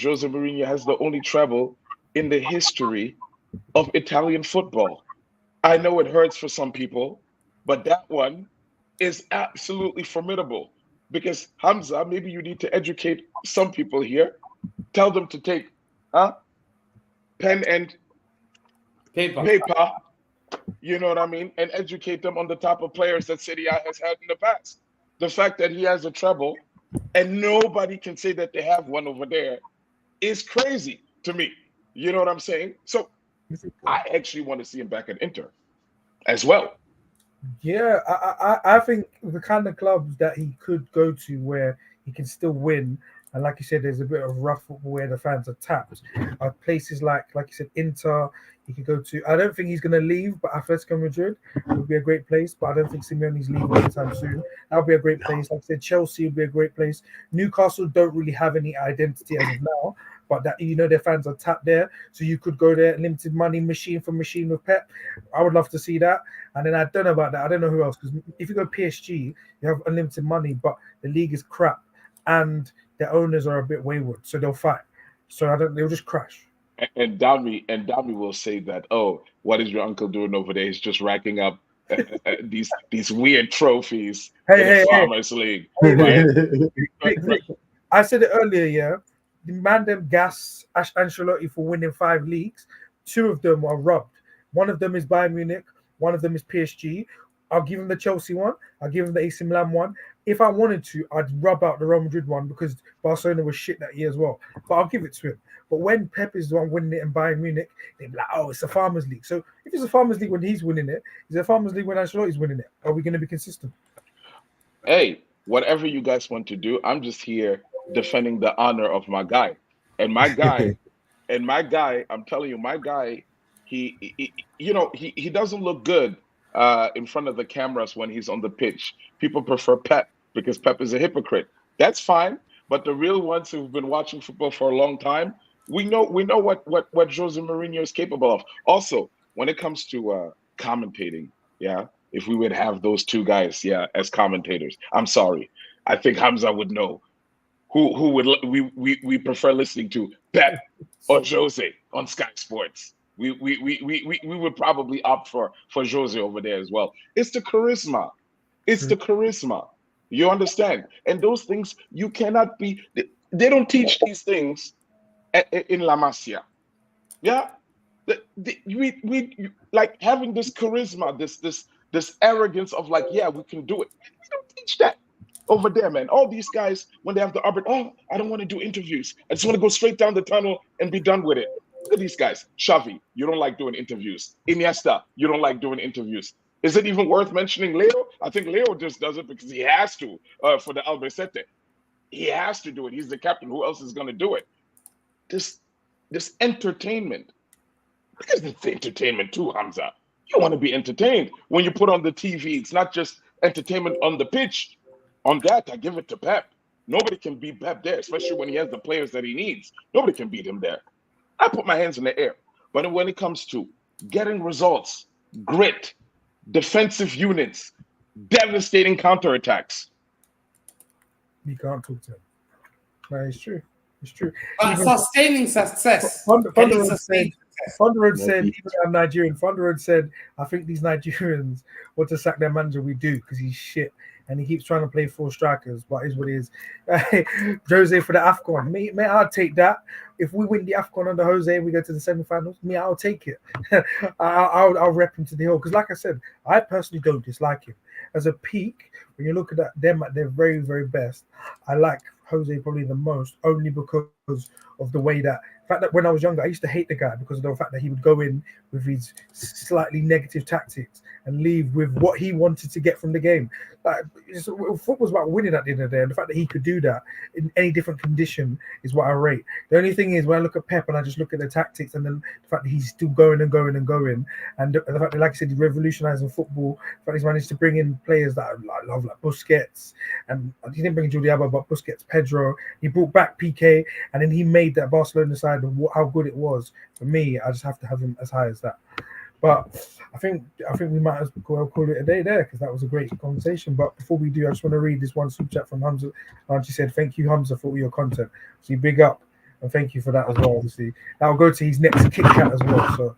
Jose Mourinho has the only treble in the history of Italian football. I know it hurts for some people, but that one is absolutely formidable. Because Hamza, maybe you need to educate some people here. Tell them to take pen and paper. You know what I mean? And educate them on the type of players that Serie A has had in the past. The fact that he has a treble and nobody can say that they have one over there is crazy to me. You know what I'm saying? So I actually want to see him back at Inter as well. Yeah, I think the kind of clubs that he could go to where he can still win, and like you said, there's a bit of rough football where the fans are tapped. Places like you said, Inter, he could go to. I don't think he's going to leave, but Atletico Madrid would be a great place. But I don't think Simeone's leaving anytime soon. That would be a great place. Like I said, Chelsea would be a great place. Newcastle don't really have any identity as of now, but that their fans are tapped there, so you could go there. Limited money machine for machine with Pep. I would love to see that. And then I don't know about that. I don't know who else, because if you go PSG, you have unlimited money, but the league is crap and the owners are a bit wayward, so they'll fight. So they'll just crash. And Dami will say that, oh, what is your uncle doing over there? He's just racking up these weird trophies in the Farmers League. Right? I said it earlier, the man them gas Ancelotti for winning 5 leagues. 2 of them are robbed. One of them is Bayern Munich. One of them is PSG. I'll give him the Chelsea one. I'll give him the AC Milan one. If I wanted to, I'd rub out the Real Madrid one because Barcelona was shit that year as well. But I'll give it to him. But when Pep is the one winning it in Bayern Munich, they'd be like, oh, it's a Farmers League. So if it's a Farmers League when he's winning it, it's a Farmers League when Ancelotti's winning it. Are we going to be consistent? Hey, whatever you guys want to do, I'm just here defending the honor of my guy. And my guy, I'm telling you, my guy, he doesn't look good in front of the cameras when he's on the pitch. People prefer Pep because Pep is a hypocrite. That's fine, but the real ones who've been watching football for a long time, we know what Jose Mourinho is capable of. Also, when it comes to commentating, if we would have those 2 guys, as commentators, I'm sorry, I think Hamza would know who would we prefer listening to, Pep or Jose on Sky Sports. We would probably opt for Jose over there as well. It's the charisma. The charisma. You understand? And those things you cannot be. They don't teach these things in La Masia. Yeah, we like having this charisma, this arrogance of like, we can do it. We don't teach that over there, man. All these guys, when they have the arbiter, I don't want to do interviews. I just want to go straight down the tunnel and be done with it. Look at these guys. Xavi, you don't like doing interviews. Iniesta, you don't like doing interviews. Is it even worth mentioning Leo? I think Leo just does it because he has to for the Albacete. He has to do it. He's the captain. Who else is going to do it? This entertainment. Because it's entertainment too, Hamza. You want to be entertained. When you put on the TV, it's not just entertainment on the pitch. On that, I give it to Pep. Nobody can beat Pep there, especially when he has the players that he needs. Nobody can beat him there. I put my hands in the air. But when it comes to getting results, grit, defensive units, devastating counterattacks, You can't talk to him. No, it's true. It's true. But sustaining success. Thunder Can he Road sustain said, even I'm Nigerian, Thunder Road said, I think these Nigerians want to sack their manager. We do, because he's shit. And he keeps trying to play 4 strikers, but it is what it is. Jose for the AFCON. May I'll take that. If we win the AFCON under Jose and we go to the semi-finals, I'll take it. I'll rep him to the hill. Because like I said, I personally don't dislike him. As a peak, when you look at them at their very, very best, I like Jose probably the most, only because of the way that, the fact that when I was younger, I used to hate the guy because of the fact that he would go in with his slightly negative tactics and leave with what he wanted to get from the game. Like, football's about winning at the end of the day, and the fact that he could do that in any different condition is what I rate. The only thing is, when I look at Pep and I just look at the tactics, and then the fact that he's still going and going and going, and the fact that, like I said, he's revolutionizing football, the fact he's managed to bring in players that I love, like Busquets, and he didn't bring Jordi Alba, but Busquets, Pedro. He brought back PK, and then he made that Barcelona side of how good it was. For me, I just have to have him as high as that. But I think we might as well call it a day there, because that was a great conversation. But before we do, I just want to read this one super chat from Hamza. She said, "Thank you, Hamza, for all your content." So big up and thank you for that as well. Obviously, that will go to his next Kit Kat as well. So,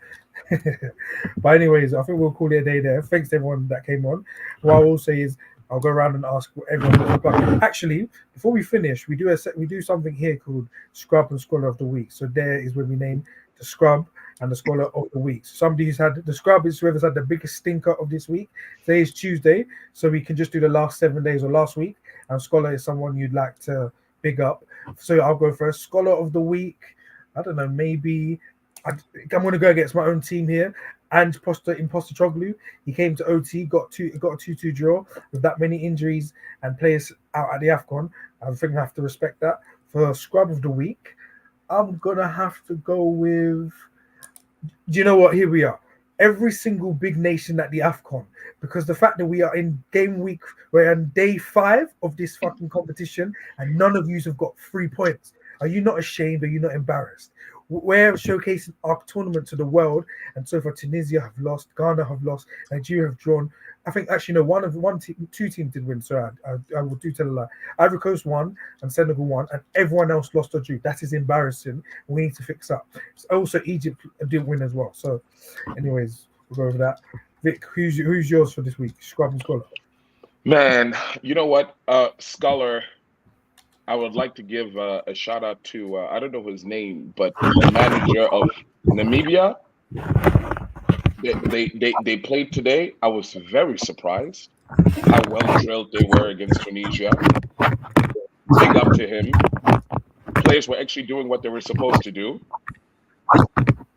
but anyways, I think we'll call it a day there. Thanks to everyone that came on. What I will say is, I'll go around and ask what everyone wants to plug. Actually, before we finish, we do something here called Scrub and Scholar of the Week. So there is where we name the Scrub and the Scholar of the Week. So somebody who's had the Scrub is whoever's had the biggest stinker of this week. Today is Tuesday, so we can just do the last 7 days or last week. And Scholar is someone you'd like to big up. So I'll go first. Scholar of the Week. I don't know, maybe I'm going to go against my own team here. And Imposter Choglu, he came to OT, got a 2-2 draw with that many injuries and players out at the AFCON. I think I have to respect that. For Scrub of the Week, I'm gonna have to go with. Do you know what? Here we are. Every single big nation at the AFCON, because the fact that we are in game week, we're on day 5 of this fucking competition, and none of you have got 3 points. Are you not ashamed? Are you not embarrassed? We're showcasing our tournament to the world, and so far Tunisia have lost, Ghana have lost, Nigeria have drawn. I think actually no, 2 teams did win. So I will do tell a lie. Ivory Coast won and Senegal won, and everyone else lost or drew. That is embarrassing. We need to fix up. Also, Egypt did win as well. So, anyways, we'll go over that. Vic, who's yours for this week? Scrub and Scholar. man, you know what, Scholar. I would like to give a shout out to I don't know his name, but the manager of Namibia. They played today. I was very surprised how well drilled they were against Tunisia. Big up to him. Players were actually doing what they were supposed to do.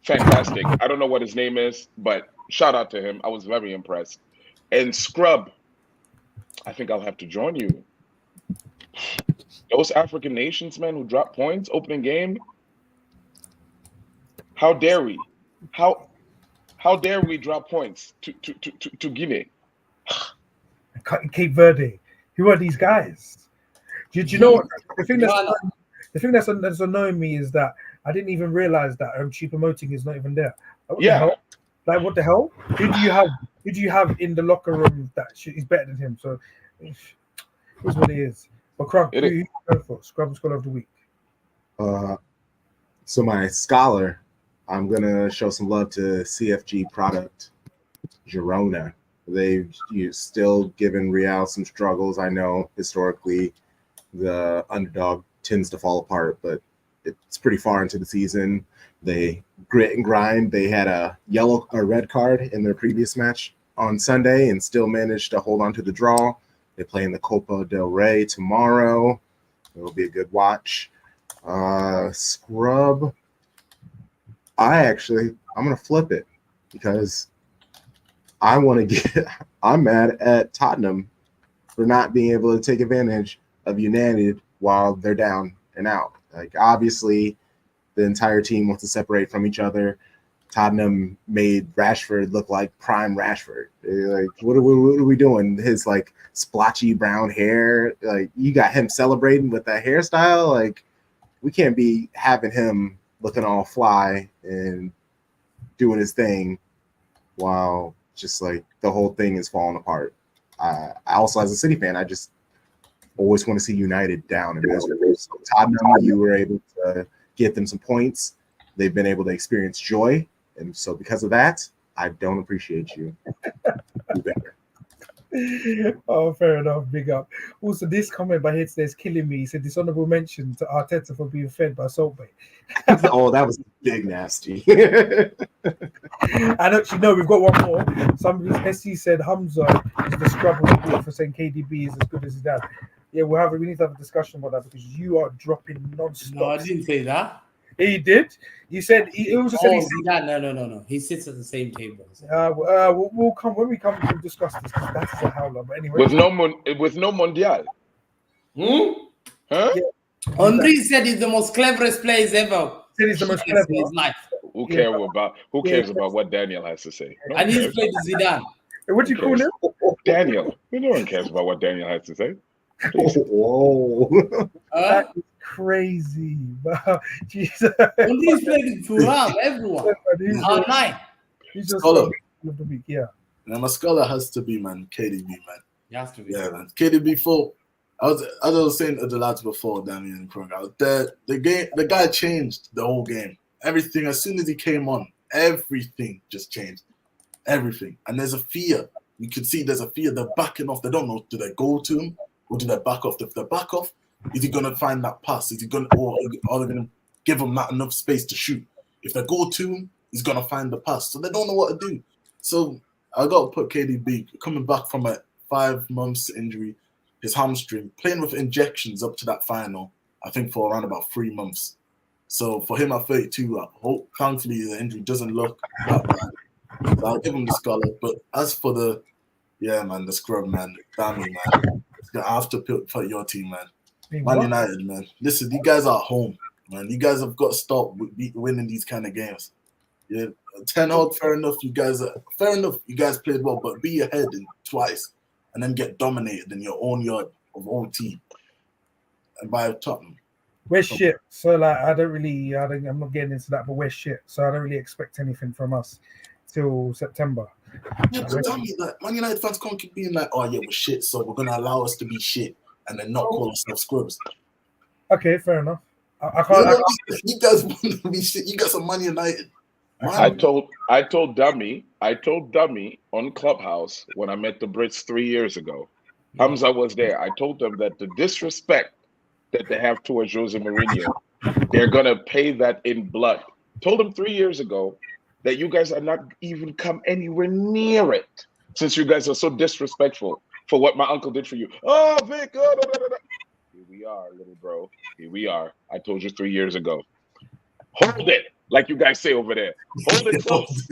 Fantastic. I don't know what his name is, but shout out to him. I was very impressed. And Scrub, I think I'll have to join you. Those African nations, man, who dropped points opening game. How dare we? How dare we drop points to Guinea? Cape Verde. Who are these guys? Do you know what? The thing that's annoying me is that I didn't even realize that Choupo-Moting is not even there. What the hell? Like, what the hell? Who do you have in the locker room that is better than him? So it's what it is. But Crump, who you going for? Scrub and Scholar of the Week. So my Scholar, I'm gonna show some love to CFG product, Girona. They've still given Real some struggles. I know historically the underdog tends to fall apart, but it's pretty far into the season. They grit and grind. They had a yellow or red card in their previous match on Sunday and still managed to hold on to the draw. They play in the Copa del Rey tomorrow. It'll be a good watch. Scrub. I'm going to flip it because I'm mad at Tottenham for not being able to take advantage of United while they're down and out. Like, obviously, the entire team wants to separate from each other. Tottenham made Rashford look like prime Rashford. Like, what are we doing? His like splotchy brown hair. Like, you got him celebrating with that hairstyle. Like, we can't be having him looking all fly and doing his thing while just like the whole thing is falling apart. I also, as a City fan, I just always want to see United down and miserable. So Tottenham, you were able to get them some points. They've been able to experience joy. And so because of that, I don't appreciate you. Do better. Oh, fair enough. Big up. Also, this comment by Hits is killing me. He said dishonorable mention to Arteta for being fed by Salt Bay. Oh, that was big nasty. And actually, no, we've got one more. Somebody, SC said Hamza is the scrub of the week for saying KDB is as good as his dad. Yeah, we need to have a discussion about that because you are dropping non-stop. No, I didn't say that. He did. You said he also said No. He sits at the same table. we'll come when we come to discuss this because that is a howler. But anyway, with no Mondial. Huh? Yeah. Henry said he's the most cleverest player he's ever said he's the most clever in his life. Who cares about what Daniel has to say? No And one he's cares. played Zidane. What do you call him? Daniel. No one cares about what Daniel has to say. Whoa. That is crazy. Jesus. Henry's played in Thuram, everyone. R9. He's just Scholar. of the week, yeah. Now my scholar has to be, man, KDB, man. He has to be. Yeah, man. KDB for as I was saying to the lads before, Daniel and Krung, the guy changed the whole game. Everything, as soon as he came on, everything just changed. Everything. And there's a fear. You can see there's a fear. They're backing off. They don't know, do they go to him or do they back off? If they back off, is he gonna find that pass? Is he gonna or are they gonna give him not enough space to shoot? If they go to him, he's gonna find the pass. So they don't know what to do. So I got to put KDB coming back from a 5 months injury, his hamstring, playing with injections up to that final, I think for around about 3 months. So for him at 32, I hope thankfully the injury doesn't look that bad. So I'll give him the scholar. But as for the scrub, man, damn it, man. I have to put your team, man. Man United, man. Listen, you guys are at home, man. You guys have got to stop winning these kind of games. Yeah, 10 out, fair enough. You guys played well, but be ahead in twice and then get dominated in your own yard of own team and by Tottenham. We're shit. So like I'm not getting into that, but we're shit. So I don't really expect anything from us till September. Yeah, but tell me that Man United fans can't keep being like, oh yeah, we're shit, so we're gonna allow us to be shit and then not call ourselves scrubs. Okay, fair enough. I can't. You guys want to be shit. You got some Man United. I told Dummy on Clubhouse when I met the Brits 3 years ago. Hamza was there. I told them that the disrespect that they have towards Jose Mourinho, they're gonna pay that in blood. Told them 3 years ago that you guys are not even come anywhere near it, since you guys are so disrespectful for what my uncle did for you. Oh, Vic, oh, da, da, da, da. Here we are, little bro. Here we are. I told you 3 years ago. Hold it, like you guys say over there. Hold it close.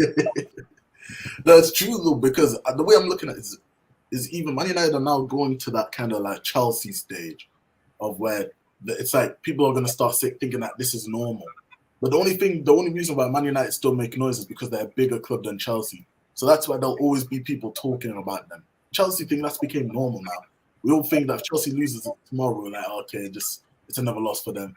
That's true though, because the way I'm looking at it is even Man United are now going to that kind of like Chelsea stage of where it's like people are going to start thinking that this is normal. But the only reason why Man United still make noise is because they're a bigger club than Chelsea. So that's why there'll always be people talking about them. Chelsea thing, that's became normal now. We all think that if Chelsea loses tomorrow, we're like, okay, just it's another loss for them.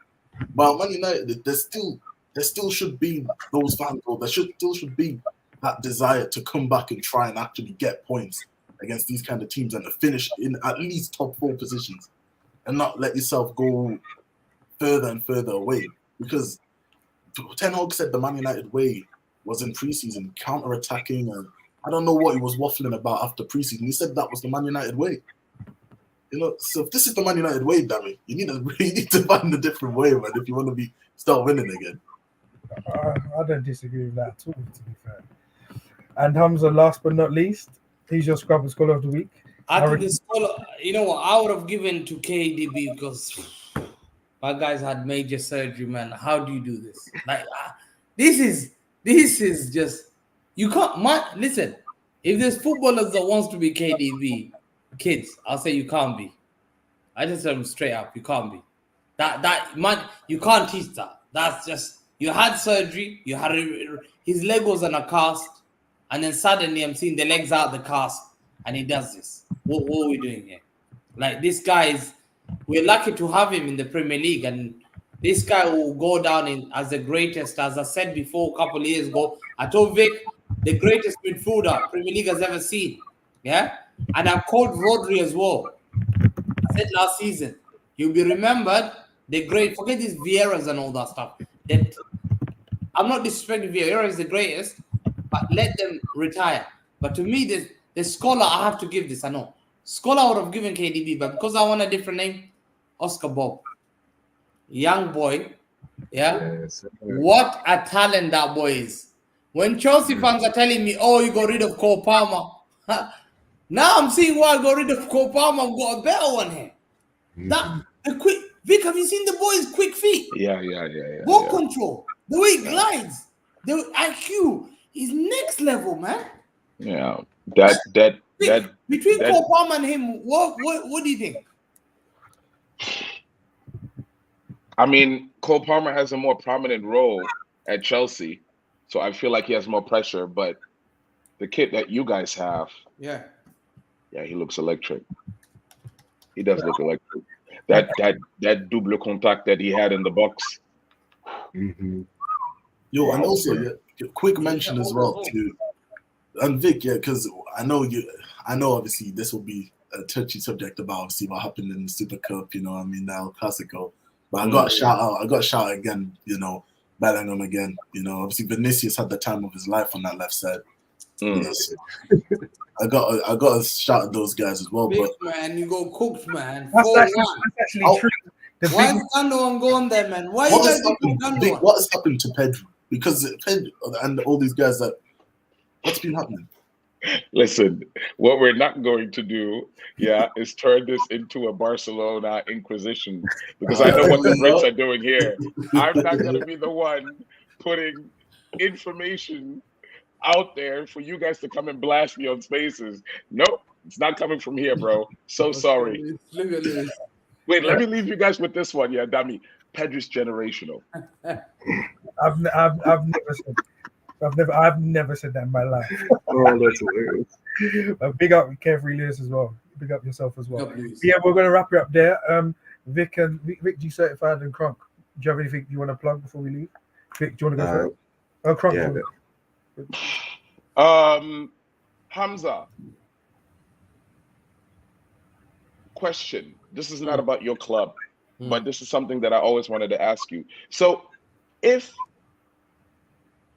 But Man United, there still should be those fans, or there still should be that desire to come back and try and actually get points against these kind of teams and to finish in at least top 4 positions and not let yourself go further and further away. Because Ten Hag said the Man United way was in preseason, counter-attacking, and I don't know what he was waffling about after preseason. He said that was the Man United way. You know, so if this is the Man United way, damn it, you need to find a different way, man, if you want to start winning again. I don't disagree with that at all, to be fair. And Hamza, last but not least, he's your scrub and scholar of the week. I think the scholar, you know what, I would have given to KDB because my guys had major surgery, man. How do you do this? Like, this is just, you can't, listen, if there's footballers that wants to be KDB, kids, I'll say you can't be. I just tell them straight up, you can't be. That man, you can't teach that. That's just, you had surgery, you had his leg was on a cast, and then suddenly I'm seeing the legs out of the cast, and he does this. What are we doing here? Like, this guy is, we're lucky to have him in the Premier League, and this guy will go down as the greatest. As I said before, a couple of years ago, I told Vic, the greatest midfielder Premier League has ever seen. Yeah, and I called Rodri as well. I said last season, he'll be remembered. The great, forget these Vieiras and all that stuff. That I'm not disrespecting Vieira is the greatest, but let them retire. But to me, the scholar, I have to give this. I know scholar would have given KDB, but because I want a different name, Oscar Bob, young boy. Yeah, Yes. what a talent that boy is. When Chelsea fans are telling me, "Oh, you got rid of Cole Palmer," now I'm seeing why I got rid of Cole Palmer. I've got a better one here. That the quick Vic, have you seen the boy's quick feet? Yeah. Ball control, the way he glides, the IQ is next level, man. Yeah. Between Cole Palmer and him, what do you think? I mean, Cole Palmer has a more prominent role at Chelsea, so I feel like he has more pressure. But the kid that you guys have, yeah, he looks electric. He does look electric. That double contact that he had in the box. Mm-hmm. Yo, and also, quick mention as well to, and Vic, because I know obviously this will be a touchy subject about obviously what happened in the Super Cup, you know what I mean, now Clasico. But I got a shout out again, you know, Bellingham again. You know, obviously Vinicius had the time of his life on that left side. Yes. I got a shout at those guys as well. Big but man, you go cooked, man. That's actually true. Why is Gundogan going there, man? Why you guys doing Gundogan? What has happened to Pedro? Because Pedro and all these guys what's been happening? Listen, what we're not going to do, is turn this into a Barcelona Inquisition, because I know what the Brits are doing here. I'm not going to be the one putting information out there for you guys to come and blast me on Spaces. Nope, it's not coming from here, bro. So sorry. Look at this. Wait, let me leave you guys with this one. Yeah, Dami. Pedro's generational. I've never said that in my life. Oh, that's hilarious. Big up Carefree Lewis as well. Big up yourself as well. Please. Yeah, we're gonna wrap it up there. Vic, G certified and Kronk. Do you have anything you want to plug before we leave? Vic, do you want to go for it? Oh, Kronk. Yeah. Hamza. Question. This is not about your club, but this is something that I always wanted to ask you. So, if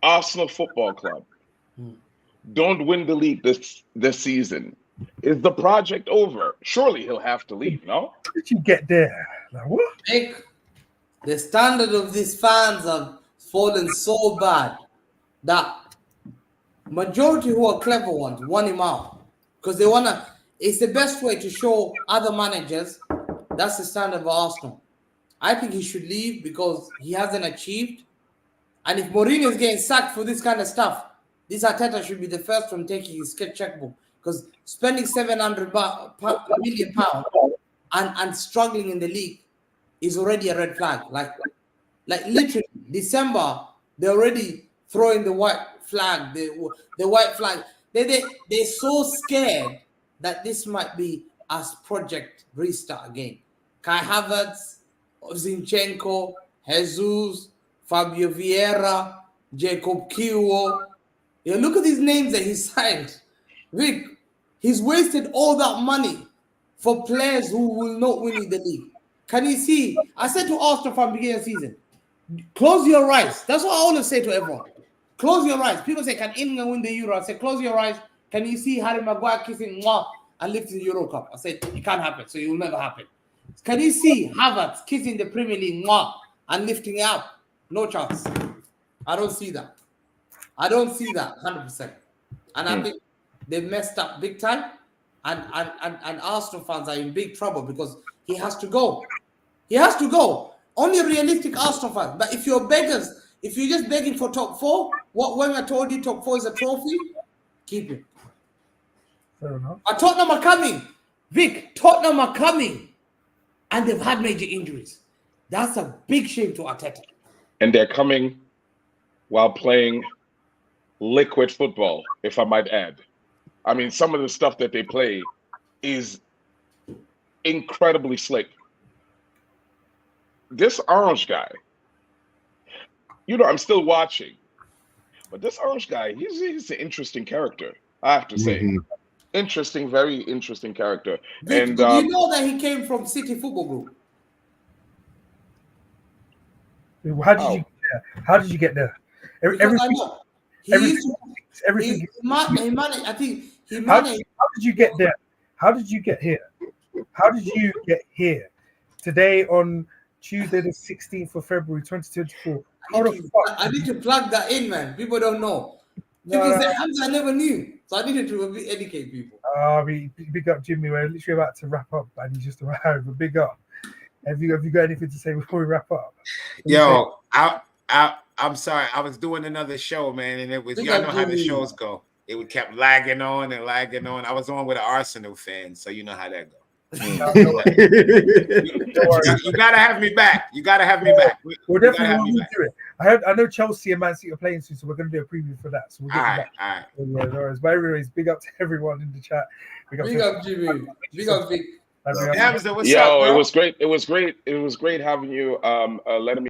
Arsenal Football Club don't win the league this season, is the project over? Surely he'll have to leave, no? How did you get there? Like, what? Nick, the standard of these fans have fallen so bad that majority who are clever ones want him out because they wanna. It's the best way to show other managers that's the standard of Arsenal. I think he should leave because he hasn't achieved. And if Mourinho is getting sacked for this kind of stuff, this Arteta should be the first from taking his checkbook because spending £700 million and struggling in the league is already a red flag. Like literally, December they're already throwing the white flag. The white flag. They're so scared that this might be as project restart again. Kai Havertz, Zinchenko, Jesus, Fabio Vieira, Jacob Kiwo. Yeah, look at these names that he signed. Vic, he's wasted all that money for players who will not win in the league. Can you see? I said to Arsenal from the beginning of the season, close your eyes. That's what I always say to everyone. Close your eyes. People say, can England win the Euro? I say, close your eyes. Can you see Harry Maguire kissing Mwah and lifting the Euro Cup? I said, it can't happen, so it will never happen. Can you see Havertz kissing the Premier League Mwah and lifting it up? No chance. I don't see that. I don't see that 100%. And I think they messed up big time. And Arsenal fans are in big trouble because he has to go. He has to go. Only realistic Arsenal fans. But if you're beggars, if you're just begging for top four, when I told you top four is a trophy, keep it. Fair enough. But Tottenham are coming. Vic, Tottenham are coming. And they've had major injuries. That's a big shame to Arteta. And they're coming while playing liquid football, if I might add. I mean, some of the stuff that they play is incredibly slick. This Orange guy, I'm still watching, but this Orange guy, he's an interesting character, I have to say. Mhm. Interesting, very interesting character. Vic, And do you know that he came from City Football Group? How did you get there? Because I know everything. he managed. I think he How managed. did you get there? How did you get here? How did you get here? Today on Tuesday, the 16th of February, 2024. I need to plug that in, man. People don't know. People say, I never knew. So I needed to educate people. Big up, Jimmy. We're literally about to wrap up, and he just arrived. But big up. Have you got anything to say before we wrap up? Yo, I'm sorry. I was doing another show, man, and it was y'all know how the shows go. It would kept lagging on and lagging on. I was on with an Arsenal fan, so you know how that goes. You gotta have me back. You gotta have me back. We'll definitely do it. I know Chelsea and Man City are playing soon, so we're going to do a preview for that. So we'll get back. All right. But anyways, big up to everyone in the chat. Big up Jimmy. Big up Vic. Hamza, what's Yo, up, bro? it was great. It was great having you. Letting me